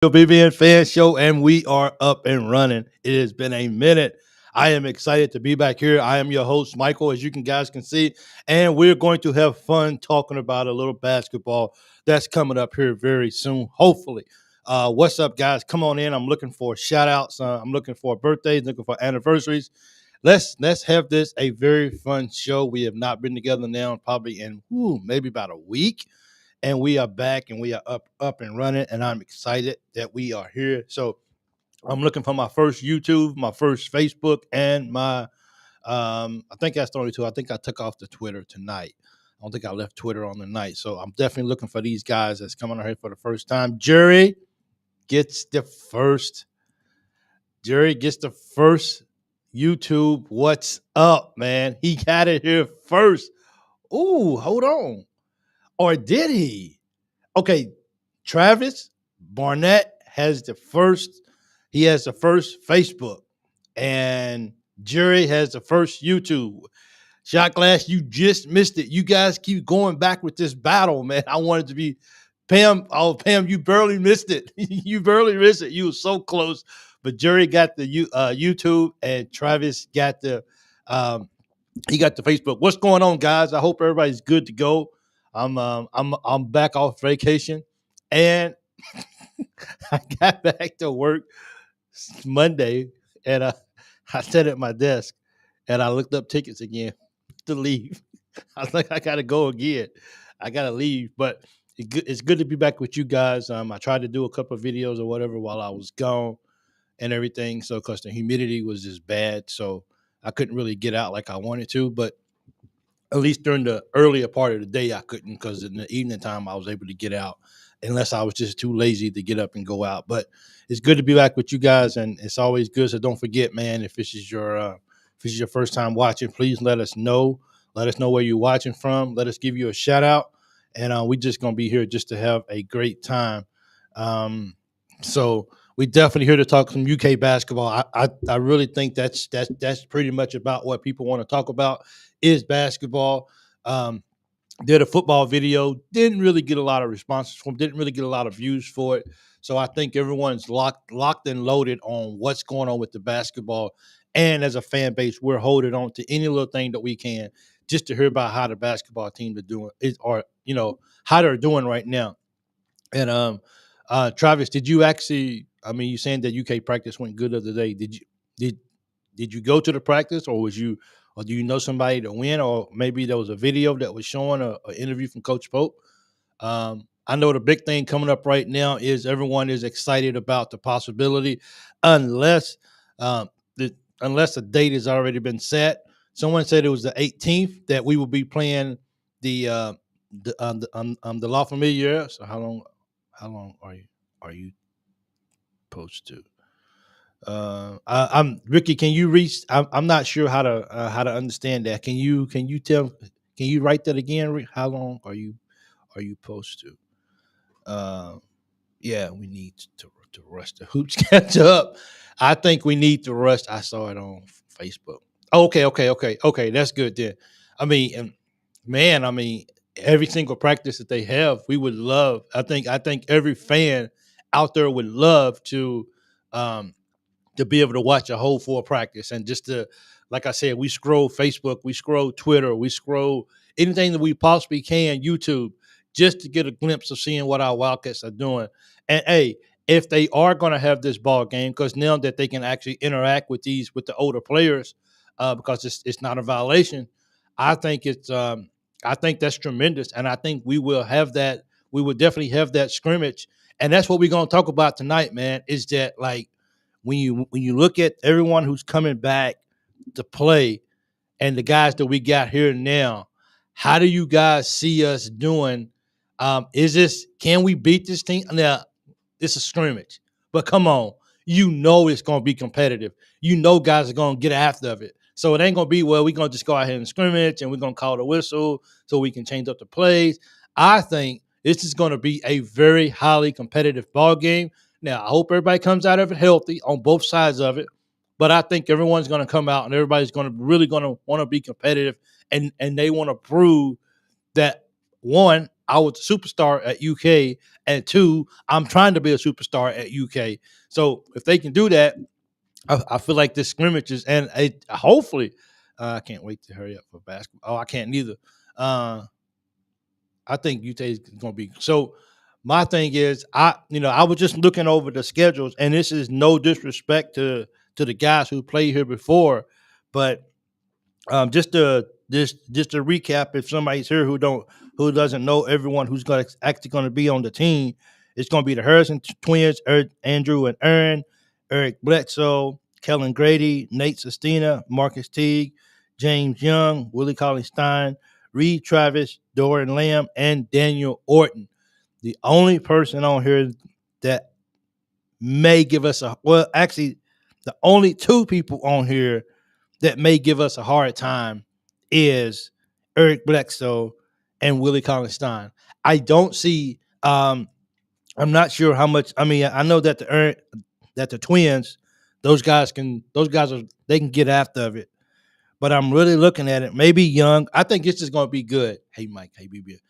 Your BBN Fan Show, and we are up and running. It has been a minute. I am excited to be back here. I am your host, Michael, as you guys can see, and we're going to have fun talking about a little basketball that's coming up here very soon, hopefully. What's up, guys? Come on in. I'm looking for shout outs. I'm looking for birthdays, looking for anniversaries. Let's have this a very fun show. We have not been together now probably in maybe about a week, and we are back and we are up and running, and I'm excited that we are here. So I'm looking for my first YouTube, my first Facebook, and my I think that's the only two. I think I took off the Twitter tonight. I don't think I left Twitter on the night. So I'm definitely looking for these guys that's coming on here for the first time. Gets the first Jerry gets the first YouTube. What's up, man? He got it here first. Ooh, hold on. Or did he? Okay, Travis Barnett has the first. He has the first Facebook, and Jerry has the first YouTube. Shot Glass, you just missed it. You guys keep going back with this battle, man. I wanted to be Pam. Oh, Pam, you barely missed it. You barely missed it. You were so close. But Jerry got the YouTube, and Travis got the he got the Facebook. What's going on, guys? I hope everybody's good to go. I'm back off vacation, and I got back to work Monday, and I sat at my desk and I looked up tickets again to leave. I was like, I gotta go again. I gotta leave, but it's good to be back with you guys. I tried to do a couple of videos or whatever while I was gone and everything. So, because the humidity was just bad, so I couldn't really get out like I wanted to. But at least during the earlier part of the day, I couldn't, because in the evening time I was able to get out, unless I was just too lazy to get up and go out. But it's good to be back with you guys, and it's always good. So don't forget, man, if this is your first time watching, please let us know. Let us know where you're watching from. Let us give you a shout out, and we just gonna be here just to have a great time. So we definitely here to talk some UK basketball. I really think that's pretty much about what people want to talk about is basketball. Did a football video, didn't really get a lot of responses from, didn't really get a lot of views for it. So I think everyone's locked and loaded on what's going on with the basketball. And as a fan base, we're holding on to any little thing that we can just to hear about how the basketball team are doing, or how they're doing right now. And Travis, did you actually? I mean, you saying that UK practice went good the other day. Did you go to the practice, or or do you know somebody that went, or maybe there was a video that was showing an interview from Coach Pope? I know the big thing coming up right now is everyone is excited about the possibility, unless unless a date has already been set. Someone said it was the 18th that we will be playing the La Familia. So how long are you supposed to? I'm Ricky. Can you reach? I'm not sure how to understand that. Can you tell? Can you write that again? How long are you supposed to? Yeah, we need to rush the hoops catch up. I think we need to rush. I saw it on Facebook. Okay. That's good then. I mean, man, I mean, every single practice that they have, we would love. I think every fan out there would love to be able to watch a whole full practice, and just to, like I said, we scroll Facebook, we scroll Twitter, we scroll anything that we possibly can, YouTube, just to get a glimpse of seeing what our Wildcats are doing. And hey, if they are going to have this ball game, because now that they can actually interact with the older players, because it's not a violation, I think I think that's tremendous, and I think we will have that. We will definitely have that scrimmage, and that's what we're going to talk about tonight, man. Is that, like, when you look at everyone who's coming back to play and the guys that we got here now, how do you guys see us doing? Can we beat this team? Now, it's a scrimmage, but come on, it's going to be competitive. Guys are going to get after it. So it ain't going to be, well, we're going to just go out here and scrimmage and we're going to call the whistle so we can change up the plays. I think this is going to be a very highly competitive ball game. Now, I hope everybody comes out of it healthy on both sides of it, but I think everyone's going to come out and everybody's going to really going to want to be competitive, and they want to prove that, one, I was a superstar at UK, and two, I'm trying to be a superstar at UK. So if they can do that, I feel like this scrimmages and hopefully, I can't wait to hurry up for basketball. Oh, I can't neither. Uh, I think Utah is going to be so. My thing is, I was just looking over the schedules, and this is no disrespect to the guys who played here before, but just to recap, if somebody's here who doesn't know everyone who's actually going to be on the team, it's going to be the Harrison twins, Andrew and Aaron, Eric Bledsoe, Kellen Grady, Nate Sestina, Marcus Teague, James Young, Willie Cauley-Stein, Reed Travis, Dorian Lamb, and Daniel Orton. The only person on here that may give us actually, the only two people on here that may give us a hard time is Eric Bledsoe and Willie Cauley-Stein. I don't see. I'm not sure how much. I mean, I know that the twins, those guys they can get after it. But I'm really looking at it. Maybe Young. I think this is going to be good. Hey, Mike. Hey, BB.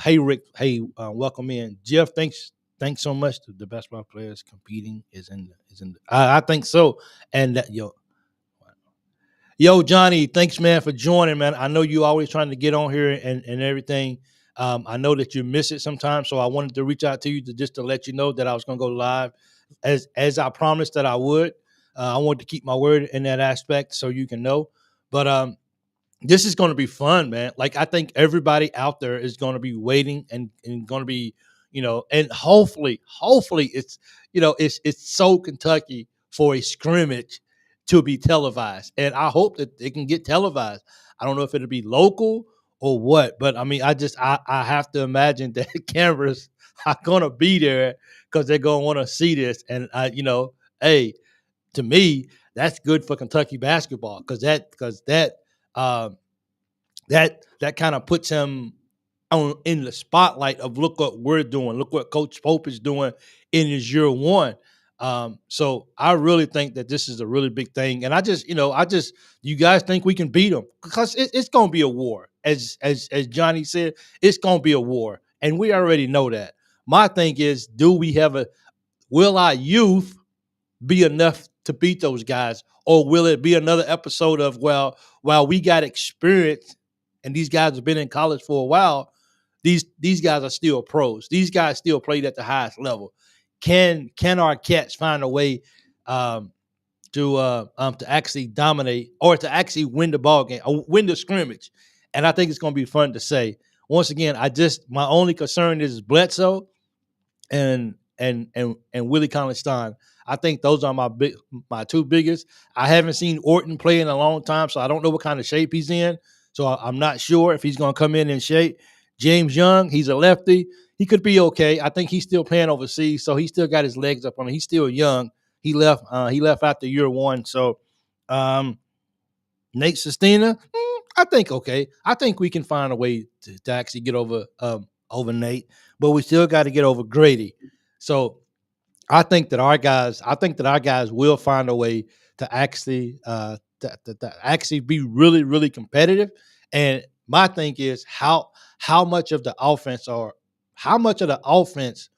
Hey, Rick. Hey, welcome in. Jeff, thanks so much. The basketball players competing is in. I think so. And yo, Johnny, thanks, man, for joining, man. I know you always trying to get on here and everything. I know that you miss it sometimes, so I wanted to reach out to you just to let you know that I was going to go live as I promised that I would. I wanted to keep my word in that aspect so you can know. But this is going to be fun, man. Like, I think everybody out there is going to be waiting and going to be, and hopefully it's so Kentucky for a scrimmage to be televised. And I hope that it can get televised. I don't know if it'll be local or what, but I mean, I have to imagine that cameras are going to be there because they're going to want to see this. And hey, to me, that's good for Kentucky basketball um, that kind of puts him on in the spotlight of look what we're doing, look what Coach Pope is doing in his year one. So I really think that this is a really big thing, and you guys think we can beat them because it's going to be a war, as Johnny said, it's going to be a war, and we already know that. My thing is, will our youth be enough to beat those guys, or will it be another episode of while we got experience and these guys have been in college for a while, these guys are still pros. These guys still played at the highest level. Can our Cats find a way to actually dominate or to actually win the ball game, or win the scrimmage? And I think it's going to be fun to say. Once again, my only concern is Bledsoe and Willie Cauley-Stein. I think those are my two biggest. I haven't seen Orton play in a long time, so I don't know what kind of shape he's in. So I'm not sure if he's going to come in shape. James Young, he's a lefty. He could be okay. I think he's still playing overseas, so he still got his legs up on him. He's still young. He left after year one. So Nate Sestina, I think okay. I think we can find a way to actually get over Nate, but we still got to get over Grady. So I think that our guys will find a way to actually to actually be really, really competitive. And my thing is how much of the offense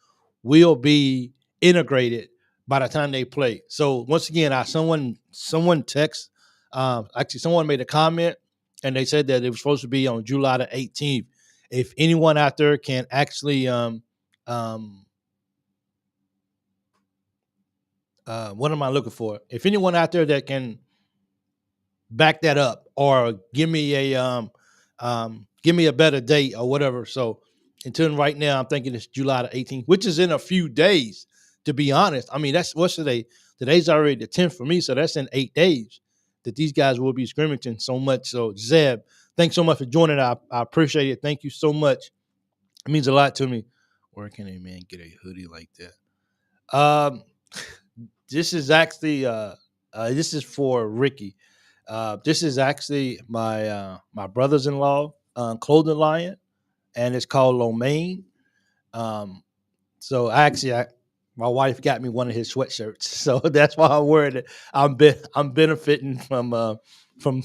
will be integrated by the time they play. So once again, someone text actually someone made a comment and they said that it was supposed to be on July the 18th. If anyone out there can actually what am I looking for? If anyone out there that can back that up or give me a better date or whatever. So until right now, I'm thinking it's July the 18th, which is in a few days, to be honest. I mean, what's today? Today's already the 10th for me, so that's in 8 days that these guys will be scrimmaging so much. So Zeb, thanks so much for joining. I appreciate it. Thank you so much. It means a lot to me. Where can a man get a hoodie like that? This is actually this is for Ricky. This is actually my brother's-in-law clothing line, and it's called Lomain. So my wife got me one of his sweatshirts, so that's why I'm wearing it. I'm benefiting from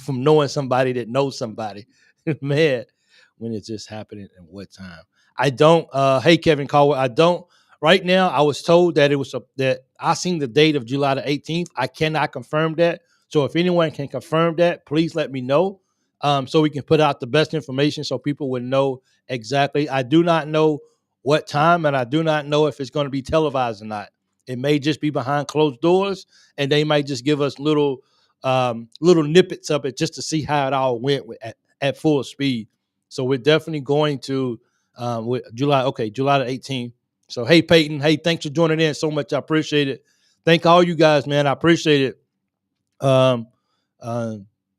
knowing somebody that knows somebody. Man, when is this happening and what time? I don't. Hey, Kevin Caldwell, I don't. Right now, I was told that that I seen the date of July the 18th. I cannot confirm that. So if anyone can confirm that, please let me know, so we can put out the best information so people would know exactly. I do not know what time, and I do not know if it's going to be televised or not. It may just be behind closed doors, and they might just give us little nippets of it just to see how it all went at full speed. So we're definitely going to with July the 18th. So hey, Peyton, hey, thanks for joining in so much. I appreciate it. Thank all you guys, man. I appreciate it. Uh,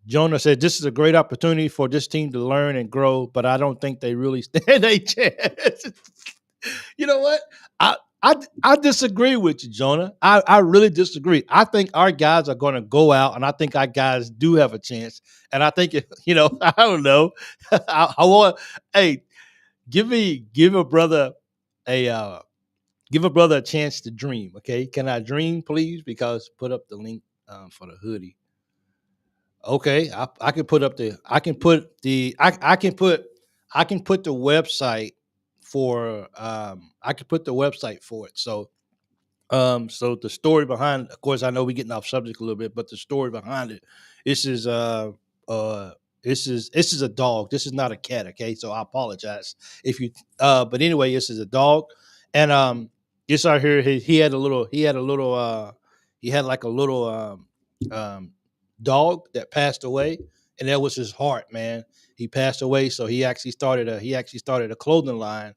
Jonah said this is a great opportunity for this team to learn and grow, but I don't think they really stand a chance. You know what? I I disagree with you, Jonah. I really disagree. I think our guys are going to go out, and I think our guys do have a chance. And I think I don't know. I want, hey, give a brother a a chance to dream. Okay, can I dream, please? Because put up the link for the hoodie. Okay, I can put up the I can put the website for I can put the website for it. So the story behind, of course, I know we're getting off subject a little bit, but the story behind it, this is uh this is a dog. This is not a cat, okay? So I apologize if you but anyway, this is a dog. And this out here, he had like a little um dog that passed away, and that was his heart, man. He passed away, so he actually started a clothing line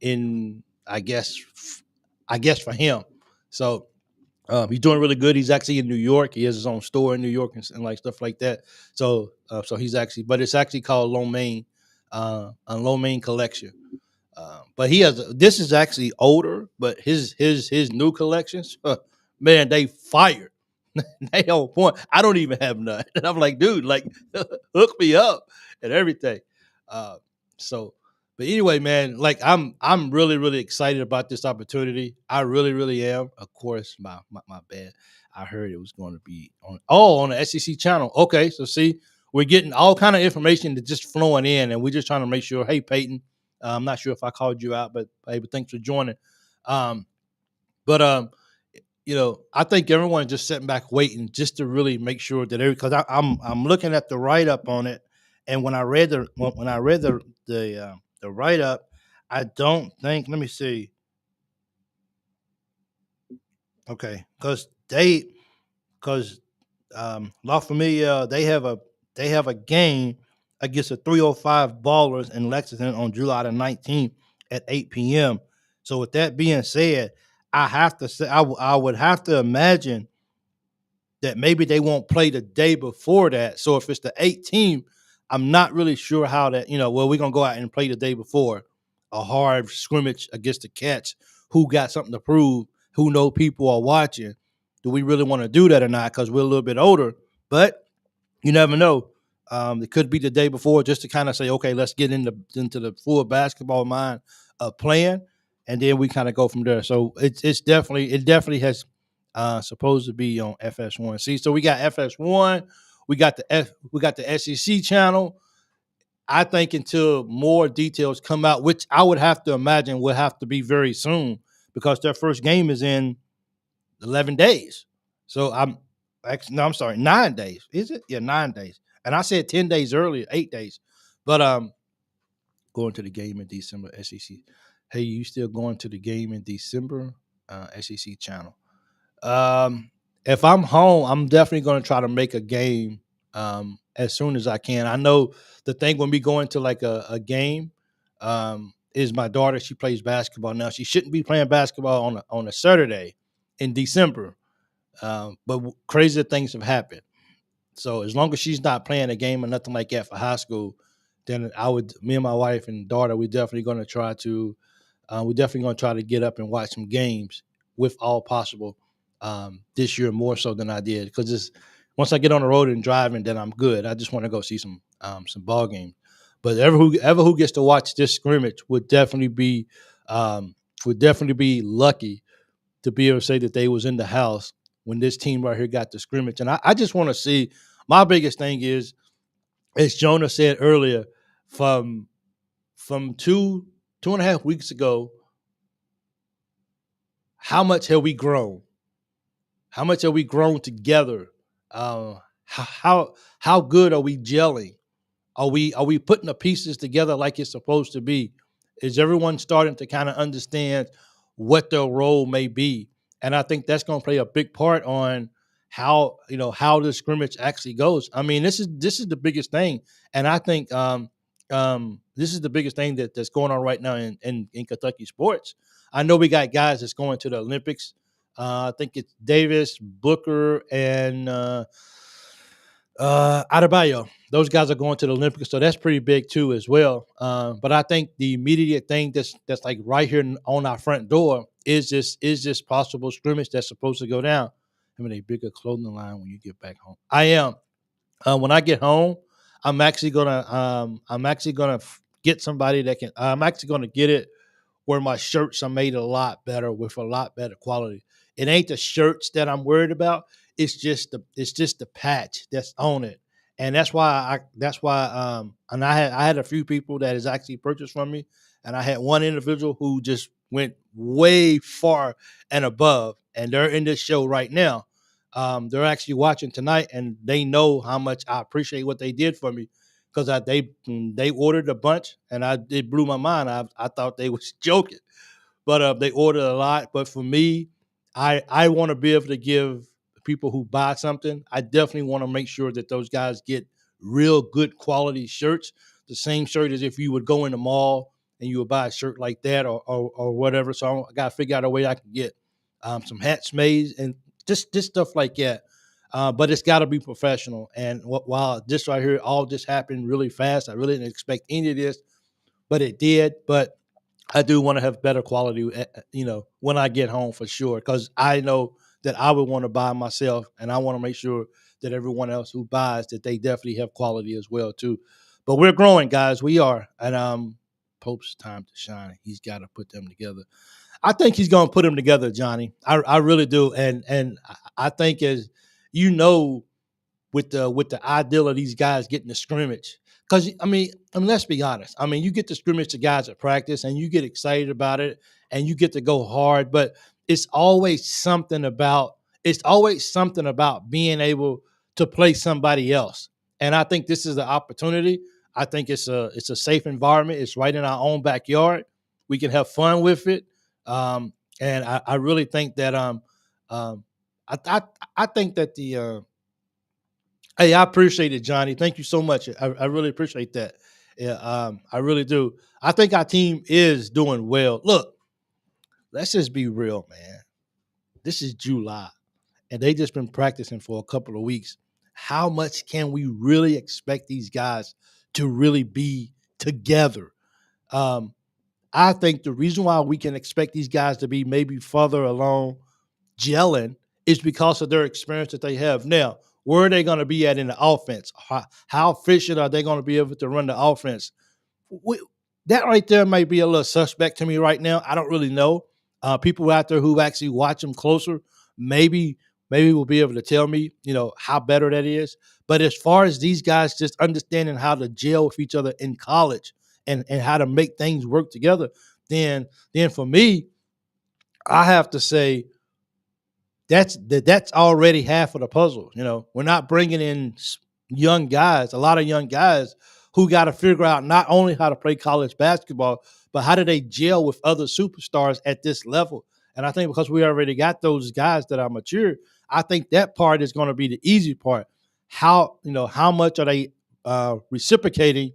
in I guess for him. So he's doing really good. He's actually in New York. He has his own store in New York and like stuff like that. So he's actually, but it's actually called a Lo Mein collection. But he has this is actually older, but his new collections, man, they fire. They on point. I don't even have none, and I'm like, dude, like hook me up and everything. Uh, so, but anyway, man, like I'm really really excited about this opportunity. I really really am. Of course, my bad. I heard it was going to be on the SEC channel. Okay, so see, we're getting all kind of information that just flowing in, and we're just trying to make sure. Hey, Peyton, I'm not sure if I called you out, but hey, but thanks for joining. Um, but I think everyone's just sitting back waiting just to really make sure that because I'm looking at the write up on it, and when I read the write up, I don't think. Let me see. Okay, because La Familia they have a game against the 305 Ballers in Lexington on July the 19th at 8 p.m. So with that being said, I have to say I would have to imagine that maybe they won't play the day before that. So if it's the 18th, I'm not really sure how that, well, we're going to go out and play the day before a hard scrimmage against the Cats who got something to prove, who know people are watching. Do we really want to do that or not? Because we're a little bit older, but you never know. It could be the day before just to kind of say, okay, let's get into the full basketball mind of playing, and then we kind of go from there. So it definitely has supposed to be on FS1. See, so we got FS1, we got the SEC channel. I think until more details come out, which I would have to imagine will have to be very soon because their first game is in 11 days. So I'm sorry, 9 days. Is it? Yeah, 9 days. And I said 10 days earlier, 8 days. But going to the game in December, SEC. Hey, you still going to the game in December? SEC channel. If I'm home, I'm definitely going to try to make a game as soon as I can. I know the thing when we go into like a game is my daughter. She plays basketball now. She shouldn't be playing basketball on a Saturday in December, but crazier things have happened. So as long as she's not playing a game or nothing like that for high school, then me and my wife and daughter, we're definitely going to try to get up and watch some games with all possible this year more so than I did because once I get on the road and driving, then I'm good. I just want to go see some ball games. But ever who gets to watch this scrimmage would definitely be lucky to be able to say that they was in the house when this team right here got the scrimmage. And I just want to see. My biggest thing is, as Jonah said earlier, from from 2.5 weeks ago, how much have we grown? How much have we grown together? How good are we gelling? Are we putting the pieces together like it's supposed to be? Is everyone starting to kind of understand what their role may be? And I think that's going to play a big part on how the scrimmage actually goes. I mean, this is the biggest thing, and I think this is the biggest thing that's going on right now in Kentucky sports. I know we got guys that's going to the Olympics. I think it's Davis, Booker, and Adebayo. Those guys are going to the Olympics, so that's pretty big too as well. But I think the immediate thing that's like right here on our front door is this possible scrimmage that's supposed to go down. I mean, a bigger clothing line when you get back home. I am. When I get home, I'm actually gonna get somebody that can. I'm actually gonna get it where my shirts are made a lot better with a lot better quality. It ain't the shirts that I'm worried about. It's just the patch that's on it. And and I had a few people that has actually purchased from me, and I had one individual who just went way far and above, and they're in this show right now. They're actually watching tonight, and they know how much I appreciate what they did for me because they ordered a bunch, and it blew my mind. I thought they was joking, but they ordered a lot. But for me, I want to be able to give people who buy something. I definitely want to make sure that those guys get real good quality shirts, the same shirt as if you would go in the mall and you would buy a shirt like that or whatever. So I got to figure out a way I can get some hats made and just stuff like that. But it's got to be professional. And while this right here, all this happened really fast, I really didn't expect any of this, but it did. But I do want to have better quality, when I get home for sure, because I know that I would want to buy myself, and I want to make sure that everyone else who buys that they definitely have quality as well too. But we're growing, guys. We are, and Pope's time to shine. He's got to put them together. I think he's going to put them together, Johnny. I really do, and I think as you know with the ideal of these guys getting the scrimmage. Because I mean, let's be honest. I mean, you get to scrimmage the guys at practice, and you get excited about it, and you get to go hard. But it's always something about being able to play somebody else. And I think this is the opportunity. I think it's a safe environment. It's right in our own backyard. We can have fun with it. And I really think that um I think that the hey, I appreciate it, Johnny. Thank you so much. I really appreciate that. Yeah, I really do. I think our team is doing well. Look, let's just be real, man. This is July, and they just been practicing for a couple of weeks. How much can we really expect these guys to really be together? Um, I think the reason why we can expect these guys to be maybe further along gelling is because of their experience that they have. Now, where are they going to be at in the offense? How efficient are they going to be able to run the offense? We, that right there might be a little suspect to me right now. I don't really know. People out there who actually watch them closer, maybe will be able to tell me, how better that is. But as far as these guys just understanding how to gel with each other in college and how to make things work together, then for me, I have to say that's already half of the puzzle. We're not bringing in young guys, a lot of young guys who got to figure out not only how to play college basketball, but how do they gel with other superstars at this level. And I think because we already got those guys that are mature, I think that part is going to be the easy part. How much are they reciprocating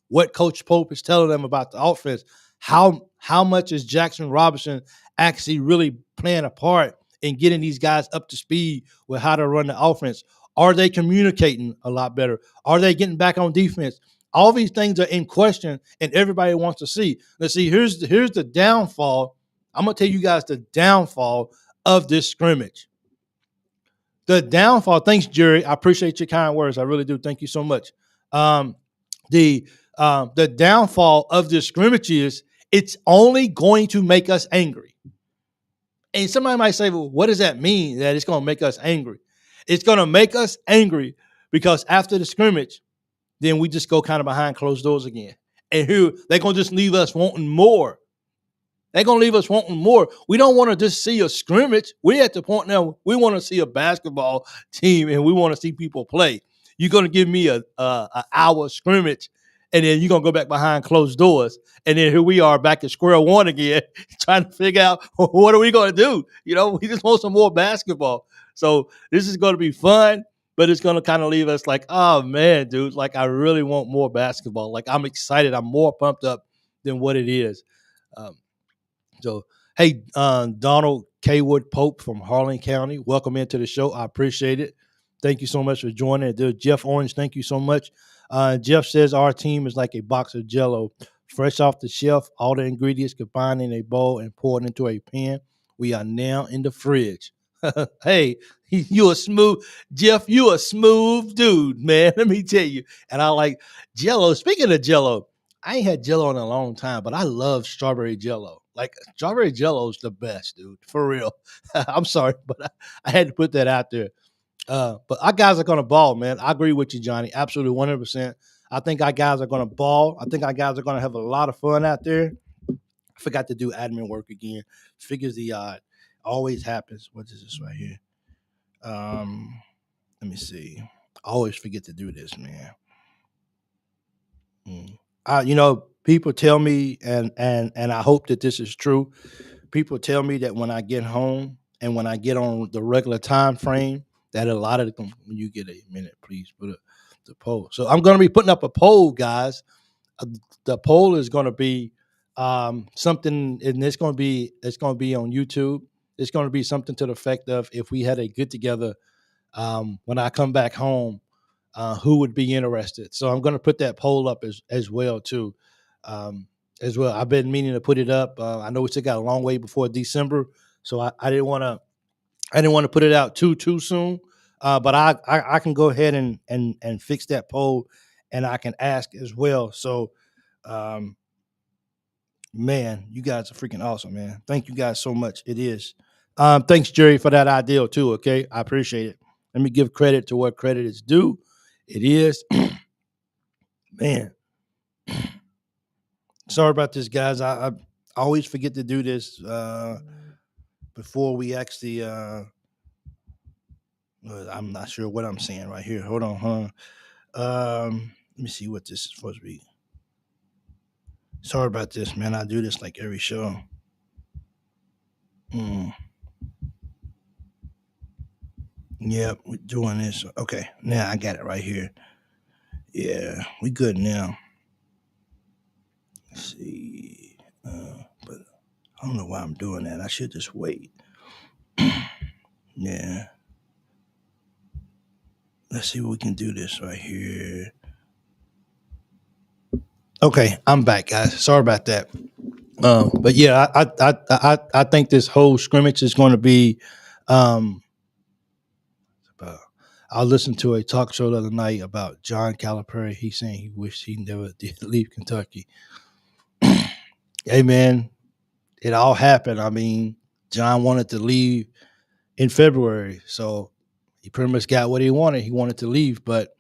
what Coach Pope is telling them about the offense? How much is Jackson Robinson actually really playing a part in getting these guys up to speed with how to run the offense? Are they communicating a lot better? Are they getting back on defense? All these things are in question, and everybody wants to see. Let's see. Here's the downfall. I'm gonna tell you guys the downfall of this scrimmage. The downfall. Thanks, Jerry. I appreciate your kind words. I really do. Thank you so much. The downfall of this scrimmage is it's only going to make us angry. And somebody might say, well, what does that mean that it's going to make us angry? It's going to make us angry because after the scrimmage, then we just go kind of behind closed doors again. And here they're gonna just leave us wanting more. They're gonna leave us wanting more. We don't want to just see a scrimmage. We're at the point now we want to see a basketball team and we want to see people play. You're gonna give me a hour scrimmage, and then you're gonna go back behind closed doors, and then here we are back at square one again, trying to figure out what are we gonna do. We just want some more basketball. So this is gonna be fun, but it's gonna kind of leave us like, oh man, dude, like I really want more basketball. Like I'm excited. I'm more pumped up than what it is. Um, so, hey, Donald Kaywood Pope from Harlan County, welcome into the show. I appreciate it. Thank you so much for joining. Jeff Orange, thank you so much. Jeff says our team is like a box of Jell-O, fresh off the shelf, all the ingredients combined in a bowl and poured into a pan. We are now in the fridge. Hey, you a smooth Jeff. You a smooth dude, man. Let me tell you. And I like Jell-O. Speaking of Jell-O, I ain't had Jell-O in a long time, but I love strawberry Jell-O. Like strawberry Jell-O is the best, dude. For real. I'm sorry, but I had to put that out there. But our guys are gonna ball, man. I agree with you, Johnny. Absolutely, 100%. I think our guys are gonna ball. I think our guys are gonna have a lot of fun out there. I forgot to do admin work again. Figures the odd. Always happens. What is this right here? Let me see. I always forget to do this, man. People tell me, and I hope that this is true. People tell me that when I get home and when I get on the regular time frame, that a lot of them. When you get a minute, please put up the poll. So I'm going to be putting up a poll, guys. The poll is going to be something, and it's going to be on YouTube. It's going to be something to the effect of if we had a get together when I come back home. Who would be interested? So I'm going to put that poll up as well too. As well, I've been meaning to put it up. I know we still got a long way before December, so I didn't want to put it out too soon. But I can go ahead and fix that poll, and I can ask as well. So, man, you guys are freaking awesome, man. Thank you guys so much. It is. Thanks, Jerry, for that idea too. Okay, I appreciate it. Let me give credit to what credit is due. It is, man. Sorry about this, guys. I always forget to do this before we actually. I'm not sure what I'm saying right here. Hold on, let me see what this is supposed to be. Sorry about this, man. I do this like every show. Yeah, we're doing this. Okay, now I got it right here. Yeah, we good now. Let's see, but I don't know why I'm doing that. I should just wait. Yeah. Let's see what we can do this right here. Okay, I'm back, guys. Sorry about that. But yeah, I think this whole scrimmage is going to be. I listened to a talk show the other night about John Calipari. He's saying he wished he never did leave Kentucky. Hey man, it all happened. I mean, John wanted to leave in February, so he pretty much got what he wanted. He wanted to leave, but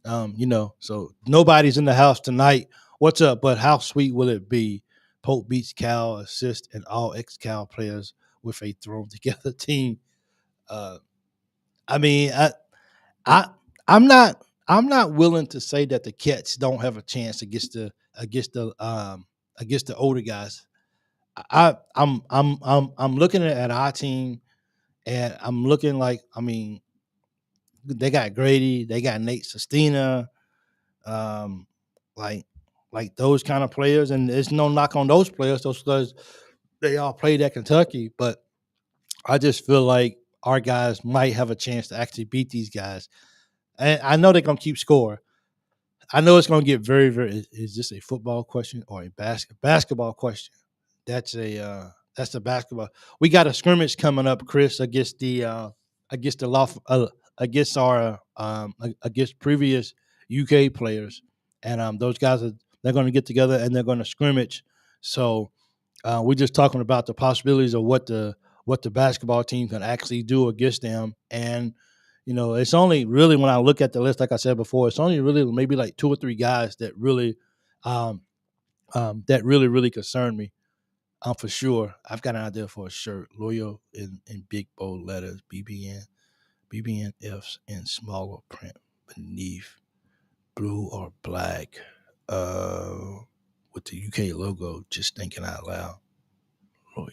so nobody's in the house tonight. What's up? But how sweet will it be? Pope beats Cal, assist, and all ex-Cal players with a thrown together team. I mean, I'm not willing to say that the Cats don't have a chance against the older guys. I'm looking at our team, and I'm looking like, I mean, they got Grady, they got Nate Sestina, like those kind of players, and there's no knock on those players. Those players, they all played at Kentucky, but I just feel like our guys might have a chance to actually beat these guys. And I know they're gonna keep score. I know it's gonna get very, very. Is this a football question or a basketball question? That's the basketball. We got a scrimmage coming up, Chris, against against our against previous UK players, and those guys they're going to get together and they're going to scrimmage. So we're just talking about the possibilities of what the basketball team can actually do against them. And it's only really, when I look at the list, like I said before, it's only really maybe like two or three guys that really that really, really concerned me. For sure. I've got an idea for a shirt. Loyal in big bold letters, BBNFs in smaller print beneath, blue or black, with the UK logo, just thinking out loud. Loyal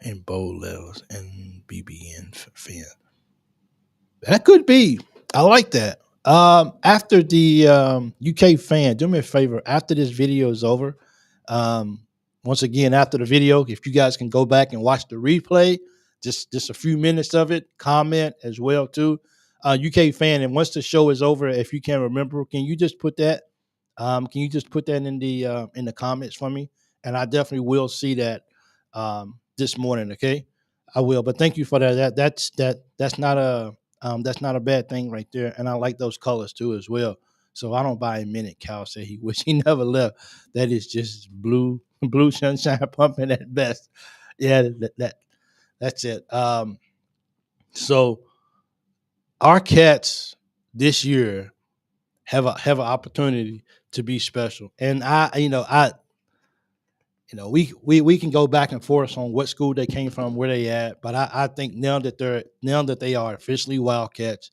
in bold letters and BBN fan. That could be. I like that. After the UK fan, do me a favor. After this video is over, once again, after the video, if you guys can go back and watch the replay, just a few minutes of it, comment as well too. UK fan, and once the show is over, if you can remember, can you just put that? Can you just put that in the comments for me? And I definitely will see that this morning. Okay, I will. But thank you for that. That's not a bad thing right there. And I like those colors too as well. So I don't buy a minute. Cal said he wish he never left. That is just blue sunshine pumping at best. Yeah, that's it. So our cats this year have an opportunity to be special. And we can go back and forth on what school they came from, where they at, but I think now that they are officially Wildcats,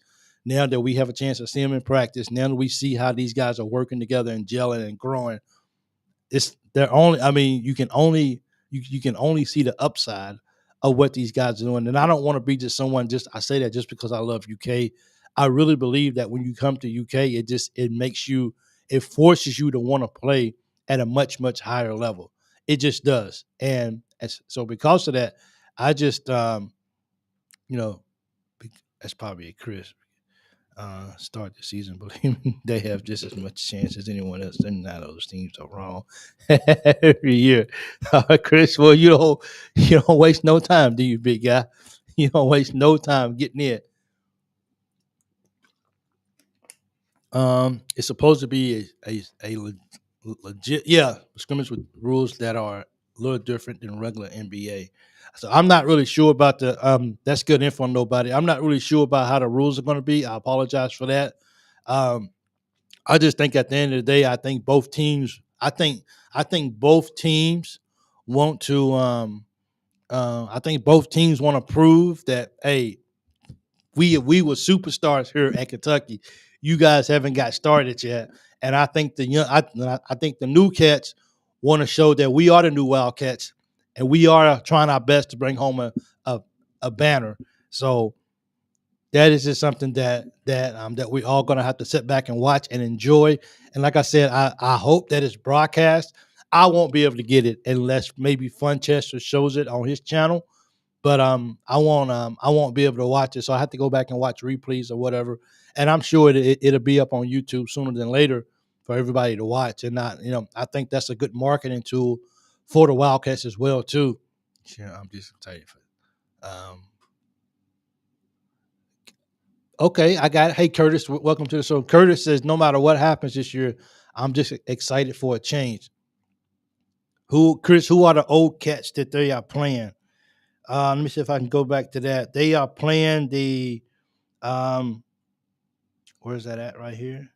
now that we have a chance to see them in practice, now that we see how these guys are working together and gelling and growing, they're only. I mean, you can only see the upside of what these guys are doing. And I don't want to be just someone. I say that just because I love UK. I really believe that when you come to UK, it forces you to want to play at a much higher level. It just does. And so because of that, I just you know that's probably a Chris. Start the season, but they have just as much chance as anyone else. And now those teams are wrong every year. Chris, well, you don't waste no time, do you, big guy? You don't waste no time getting in. It's supposed to be a legit, scrimmage with rules that are a little different than regular NBA. So I'm not really sure about that's good info on nobody. I'm not really sure about how the rules are going to be. I apologize for that. I just think at the end of the day, I think both teams want to I think both teams want to prove that, hey, we were superstars here at Kentucky. You guys haven't got started yet, and I think I think the new cats want to show that we are the new Wildcats, and we are trying our best to bring home a banner. So that is just something that we all gonna have to sit back and watch and enjoy. And like I said, I hope that it's broadcast. I won't be able to get it unless maybe Funchester shows it on his channel, but I won't be able to watch it, so I have to go back and watch replays or whatever. And I'm sure it'll be up on YouTube sooner than later for everybody to watch. And I think that's a good marketing tool for the Wildcats as well too. Yeah, I'm just excited for it. Okay, I got it. Hey, Curtis, welcome to the show. Curtis says, no matter what happens this year, I'm just excited for a change. Chris, who are the old cats that they are playing? Let me see if I can go back to that. They are playing the where's that at right here?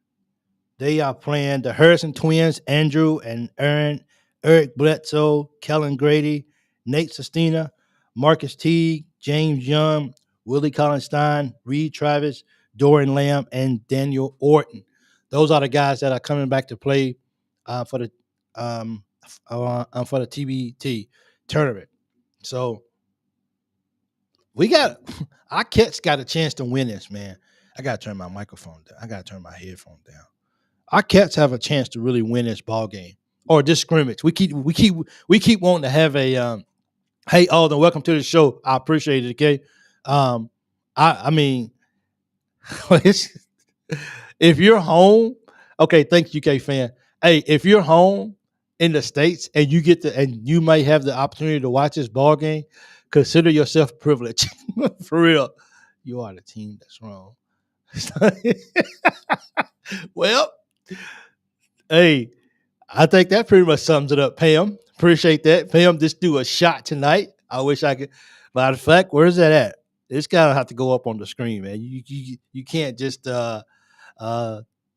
They are playing the Harrison twins, Andrew and Aaron, Eric Bledsoe, Kellen Grady, Nate Sestina, Marcus Teague, James Young, Willie Cauley-Stein, Reed Travis, Dorian Lamb, and Daniel Orton. Those are the guys that are coming back to play for the TBT tournament. So our Cats got a chance to win this, man. I gotta turn my microphone down. I gotta turn my headphone down. Our Cats have a chance to really win this ball game or this scrimmage. We keep wanting to have a hey Alden, welcome to the show. I appreciate it. Okay, I mean, if you're home, okay, thanks UK fan. Hey, if you're home in the States and you may have the opportunity to watch this ball game, consider yourself privileged. For real. You are the team that's wrong. Well, hey, I think that pretty much sums it up, Pam. Appreciate that. Pam, just do a shot tonight. I wish I could. Matter of fact, where's that at? It's gotta have to go up on the screen, man. You can't just hey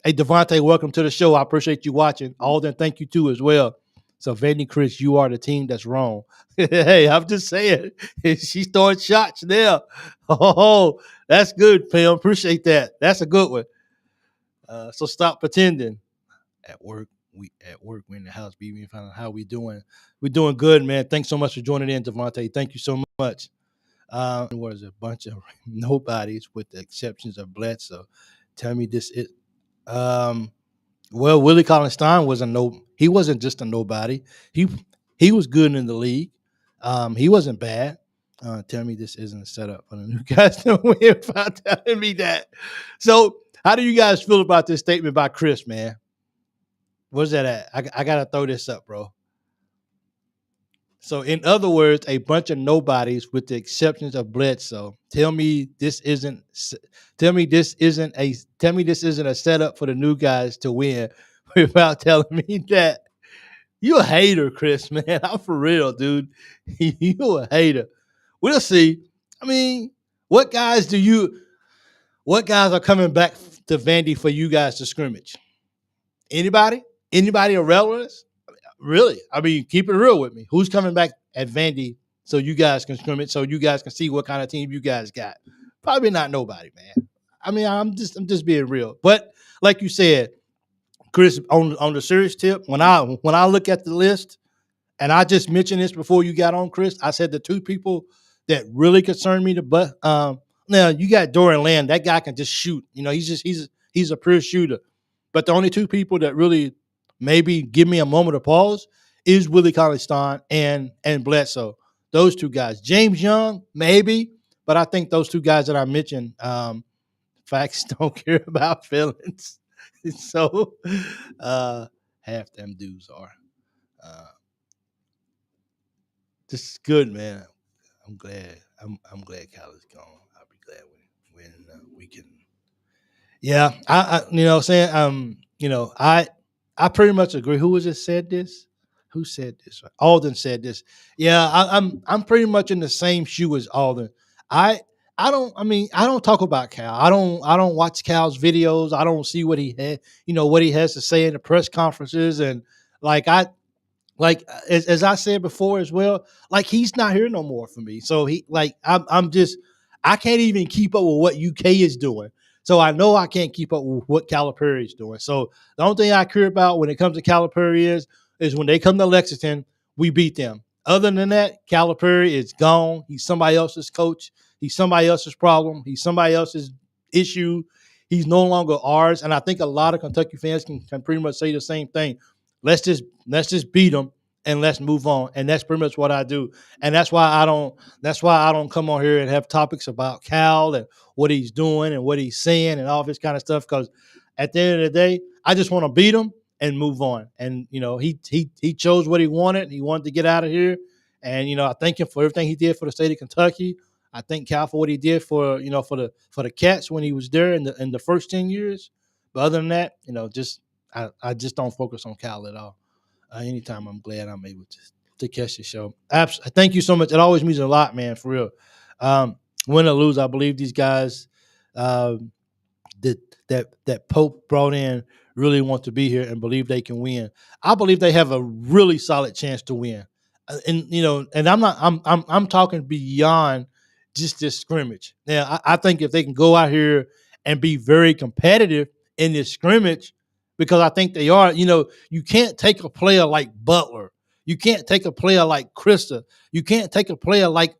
Devontae, welcome to the show. I appreciate you watching. Alden, thank you too as well. So Vandy Chris, you are the team that's wrong. Hey, I'm just saying. She's throwing shots there. Oh, that's good, Pam. Appreciate that. That's a good one. So stop pretending. At work, we in the house. We find out how we doing. We're doing good, man. Thanks so much for joining in, Devontae. Thank you so much. Was a bunch of nobodies with the exceptions of Bledsoe. Tell me this is well, Willie Cauley-Stein was he wasn't just a nobody. He was good in the league. He wasn't bad. Tell me this isn't a setup for the new guys to win without telling me that. So how do you guys feel about this statement by Chris, man? Where's that at? I gotta throw this up, bro. So, in other words, a bunch of nobodies, with the exceptions of Bledsoe. Tell me this isn't a setup for the new guys to win without telling me that. You a hater, Chris, man. I'm for real, dude. You a hater. We'll see. I mean, what guys are coming back to Vandy for you guys to scrimmage? Anybody? Anybody of relevance? Really? I mean, keep it real with me. Who's coming back at Vandy so you guys can scrimmage, so you guys can see what kind of team you guys got? Probably not nobody, man. I mean, I'm just being real. But like you said, Chris, on the serious tip, when I look at the list, and I just mentioned this before you got on, Chris, I said the two people that really concern me now you got Dorian Land. That guy can just shoot. You know, he's a pure shooter. But the only two people that really maybe give me a moment of pause is Willie Cauley-Stein and Bledsoe. Those two guys. James Young, maybe, but I think those two guys that I mentioned, facts don't care about feelings. So half them dudes are. This is good, man. I'm glad. I'm glad Cal is gone. I'll be glad when we can. Yeah, I you know saying I pretty much agree. Who was it said this? Who said this? Alden said this. Yeah, I'm pretty much in the same shoe as Alden. I I don't talk about Cal. I don't watch Cal's videos. I don't see what he had, what he has to say in the press conferences, and like as I said before as well, like he's not here no more for me. So I can't even keep up with what UK is doing. So I know I can't keep up with what Calipari is doing. So the only thing I care about when it comes to Calipari is when they come to Lexington, we beat them. Other than that, Calipari is gone. He's somebody else's coach. He's somebody else's problem. He's somebody else's issue. He's no longer ours. And I think a lot of Kentucky fans can pretty much say the same thing. Let's just beat them and let's move on. And that's pretty much what I do. And that's why I don't come on here and have topics about Cal and what he's doing and what he's saying and all this kind of stuff. Because at the end of the day, I just want to beat him and move on. And he chose what he wanted. He wanted to get out of here. And I thank him for everything he did for the state of Kentucky. I thank Cal for what he did for the Cats when he was there in the first 10 years. But other than that, I just don't focus on Cal at all. Anytime I'm glad I'm able to catch the show. Thank you so much. It always means a lot, man, for real. Win or lose, I believe these guys that Pope brought in really want to be here and believe they can win. I believe they have a really solid chance to win. And I'm talking beyond just this scrimmage. Now, I think if they can go out here and be very competitive in this scrimmage, because I think they are, you can't take a player like Butler. You can't take a player like Krista. You can't take a player like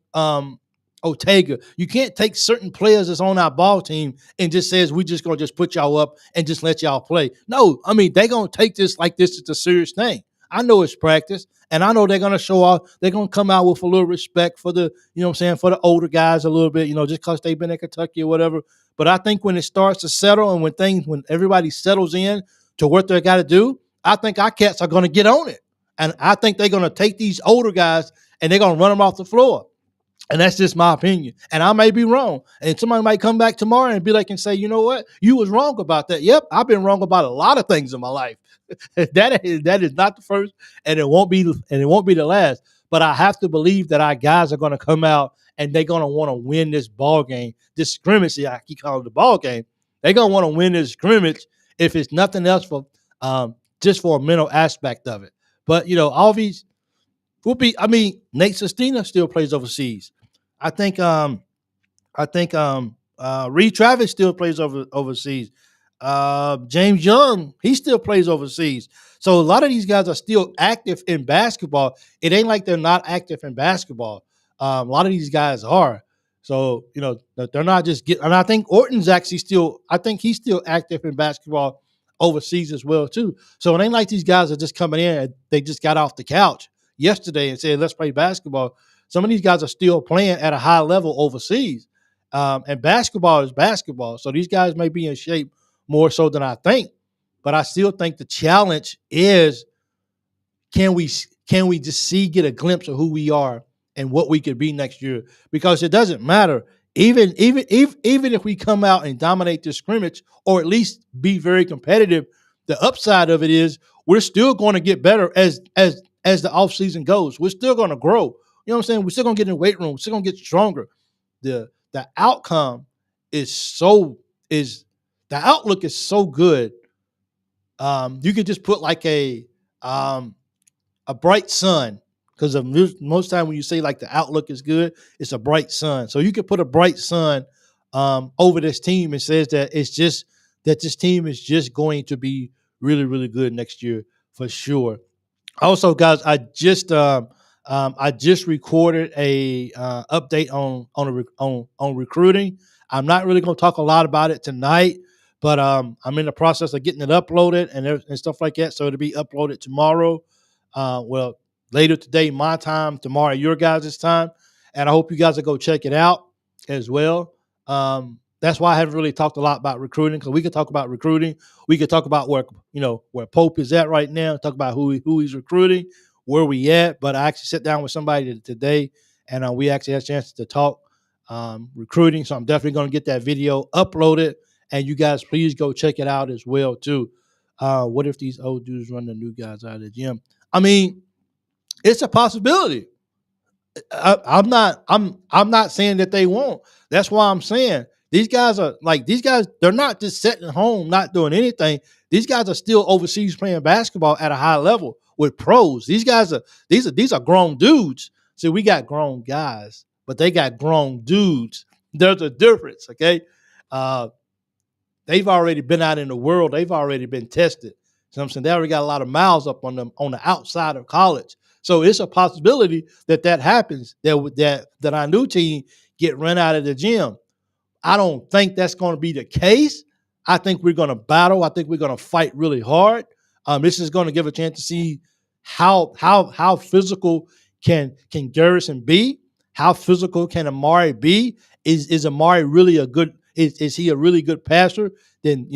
Ortega. You can't take certain players that's on our ball team and just says, we just going to just put y'all up and just let y'all play. No, I mean, they're going to take this like this is a serious thing. I know it's practice, and I know they're going to show off. They're going to come out with a little respect for the, for the older guys a little bit, just because they've been in Kentucky or whatever. But I think when it starts to settle and when everybody settles in to what they got to do, I think our Cats are going to get on it. And I think they're going to take these older guys and they're going to run them off the floor. And that's just my opinion. And I may be wrong. And somebody might come back tomorrow and be like and say, you know what? You was wrong about that. Yep, I've been wrong about a lot of things in my life. That is not the first, and it won't be the last. But I have to believe that our guys are going to come out and they're going to want to win this ball game, this scrimmage. I keep calling it the ball game. They're going to want to win this scrimmage if it's nothing else for just for a mental aspect of it. But all these will be. I mean, Nate Sestina still plays overseas. I think Reed Travis still plays overseas. James Young, he still plays overseas. So a lot of these guys are still active in basketball. It ain't like they're not active in basketball. A lot of these guys are. So they're not just getting. And I think Orton's actually still. I think he's still active in basketball overseas as well too. So it ain't like these guys are just coming in and they just got off the couch yesterday and said, "Let's play basketball." Some of these guys are still playing at a high level overseas. And basketball is basketball. So these guys may be in shape more so than I think. But I still think the challenge is can we just get a glimpse of who we are and what we could be next year? Because it doesn't matter. Even if we come out and dominate the scrimmage or at least be very competitive, the upside of it is we're still going to get better as the offseason goes. We're still going to grow. You know what I'm saying? We're still going to get in the weight room. We're still going to get stronger. The outcome is the outlook is so good. You could just put like a bright sun, because most time when you say like the outlook is good, it's a bright sun. So you could put a bright sun over this team and says that this team is just going to be really, really good next year for sure. Also, guys, I just recorded a update on recruiting. I'm not really going to talk a lot about it tonight, but I'm in the process of getting it uploaded and stuff like that. So it'll be uploaded tomorrow. Well, later today, my time, tomorrow, your guys' time. And I hope you guys will go check it out as well. That's why I haven't really talked a lot about recruiting, because we could talk about recruiting. We could talk about where Pope is at right now, talk about who he's recruiting, where we at. But I actually sat down with somebody today, and we actually had a chance to talk recruiting. So I'm definitely going to get that video uploaded, and you guys please go check it out as well too. What if these old dudes run the new guys out of the gym? I mean, it's a possibility. I'm not saying that they won't. That's why I'm saying these guys, they're not just sitting at home not doing anything. These guys are still overseas playing basketball at a high level with pros. These are grown dudes. See, we got grown guys, but they got grown dudes. There's a difference, okay? They've already been out in the world. They've already been tested. So I'm saying they already got a lot of miles up on them on the outside of college. So it's a possibility that happens, that our new team get run out of the gym. I don't think that's going to be the case. I think we're going to battle. I think we're going to fight really hard. This is going to give a chance to see how physical can Garrison be? How physical can Amari be? Is Amari really is he a really good passer than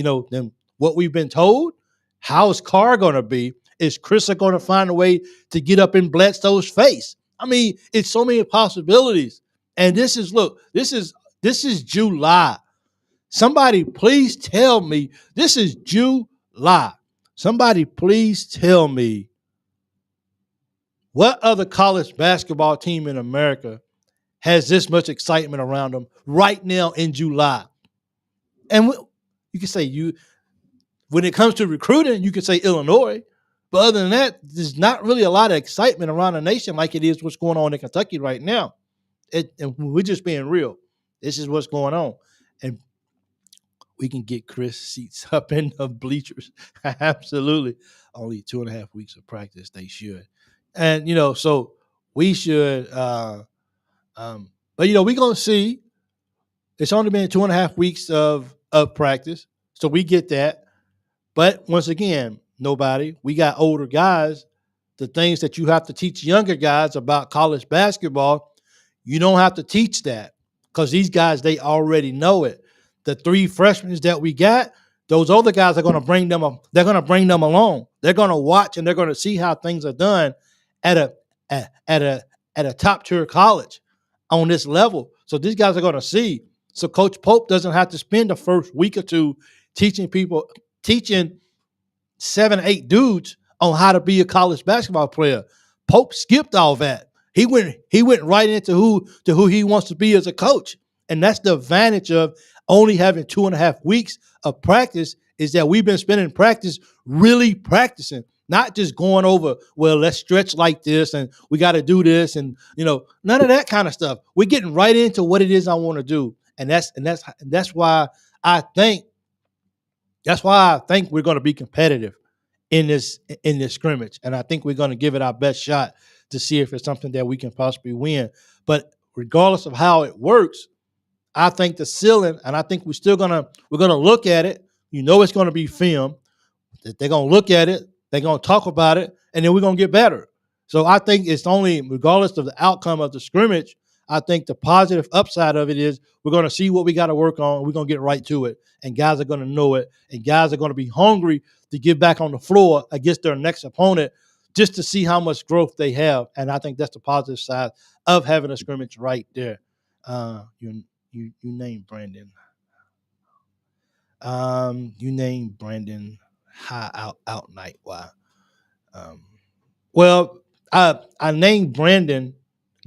what we've been told? How is Carr going to be? Is Chris going to find a way to get up in Bledsoe's face? I mean, it's so many possibilities. And this is July. Somebody please tell me, this is July. Somebody please tell me what other college basketball team in America has this much excitement around them right now in July. And you can say when it comes to recruiting, you can say Illinois. But other than that, there's not really a lot of excitement around the nation like it is what's going on in Kentucky right now. And we're just being real. This is what's going on. And we can get Chris seats up in the bleachers. Absolutely. Only 2.5 weeks of practice, they should. And, so we should. But, we're going to see. It's only been 2.5 weeks of practice. So we get that. But once again, we got older guys. The things that you have to teach younger guys about college basketball, you don't have to teach that, because these guys, they already know it. The 3 freshmen that we got, those older guys are going to bring them. They're going to bring them along. They're going to watch and they're going to see how things are done at a top tier college on this level. So these guys are going to see. So Coach Pope doesn't have to spend the first week or two teaching 7, 8 dudes on how to be a college basketball player. Pope skipped all that. He went right into who he wants to be as a coach. And that's the advantage of only having 2.5 weeks of practice, is that we've been spending practice really practicing. not just going over, well, let's stretch like this and we got to do this and none of that kind of stuff. We're getting right into what it is I want to do, and that's why I think we're going to be competitive in this scrimmage, and I think we're going to give it our best shot to see if it's something that we can possibly win. But regardless of how it works, I think the ceiling, and I think we're gonna look at it. It's going to be film. They're going to look at it. They're going to talk about it, and then we're going to get better. So I think it's only, regardless of the outcome of the scrimmage, I think the positive upside of it is we're going to see what we got to work on. We're going to get right to it, and guys are going to know it, and guys are going to be hungry to get back on the floor against their next opponent just to see how much growth they have. And I think that's the positive side of having a scrimmage right there. You named Brandon. You named Brandon high out night. Why? Well, I named Brandon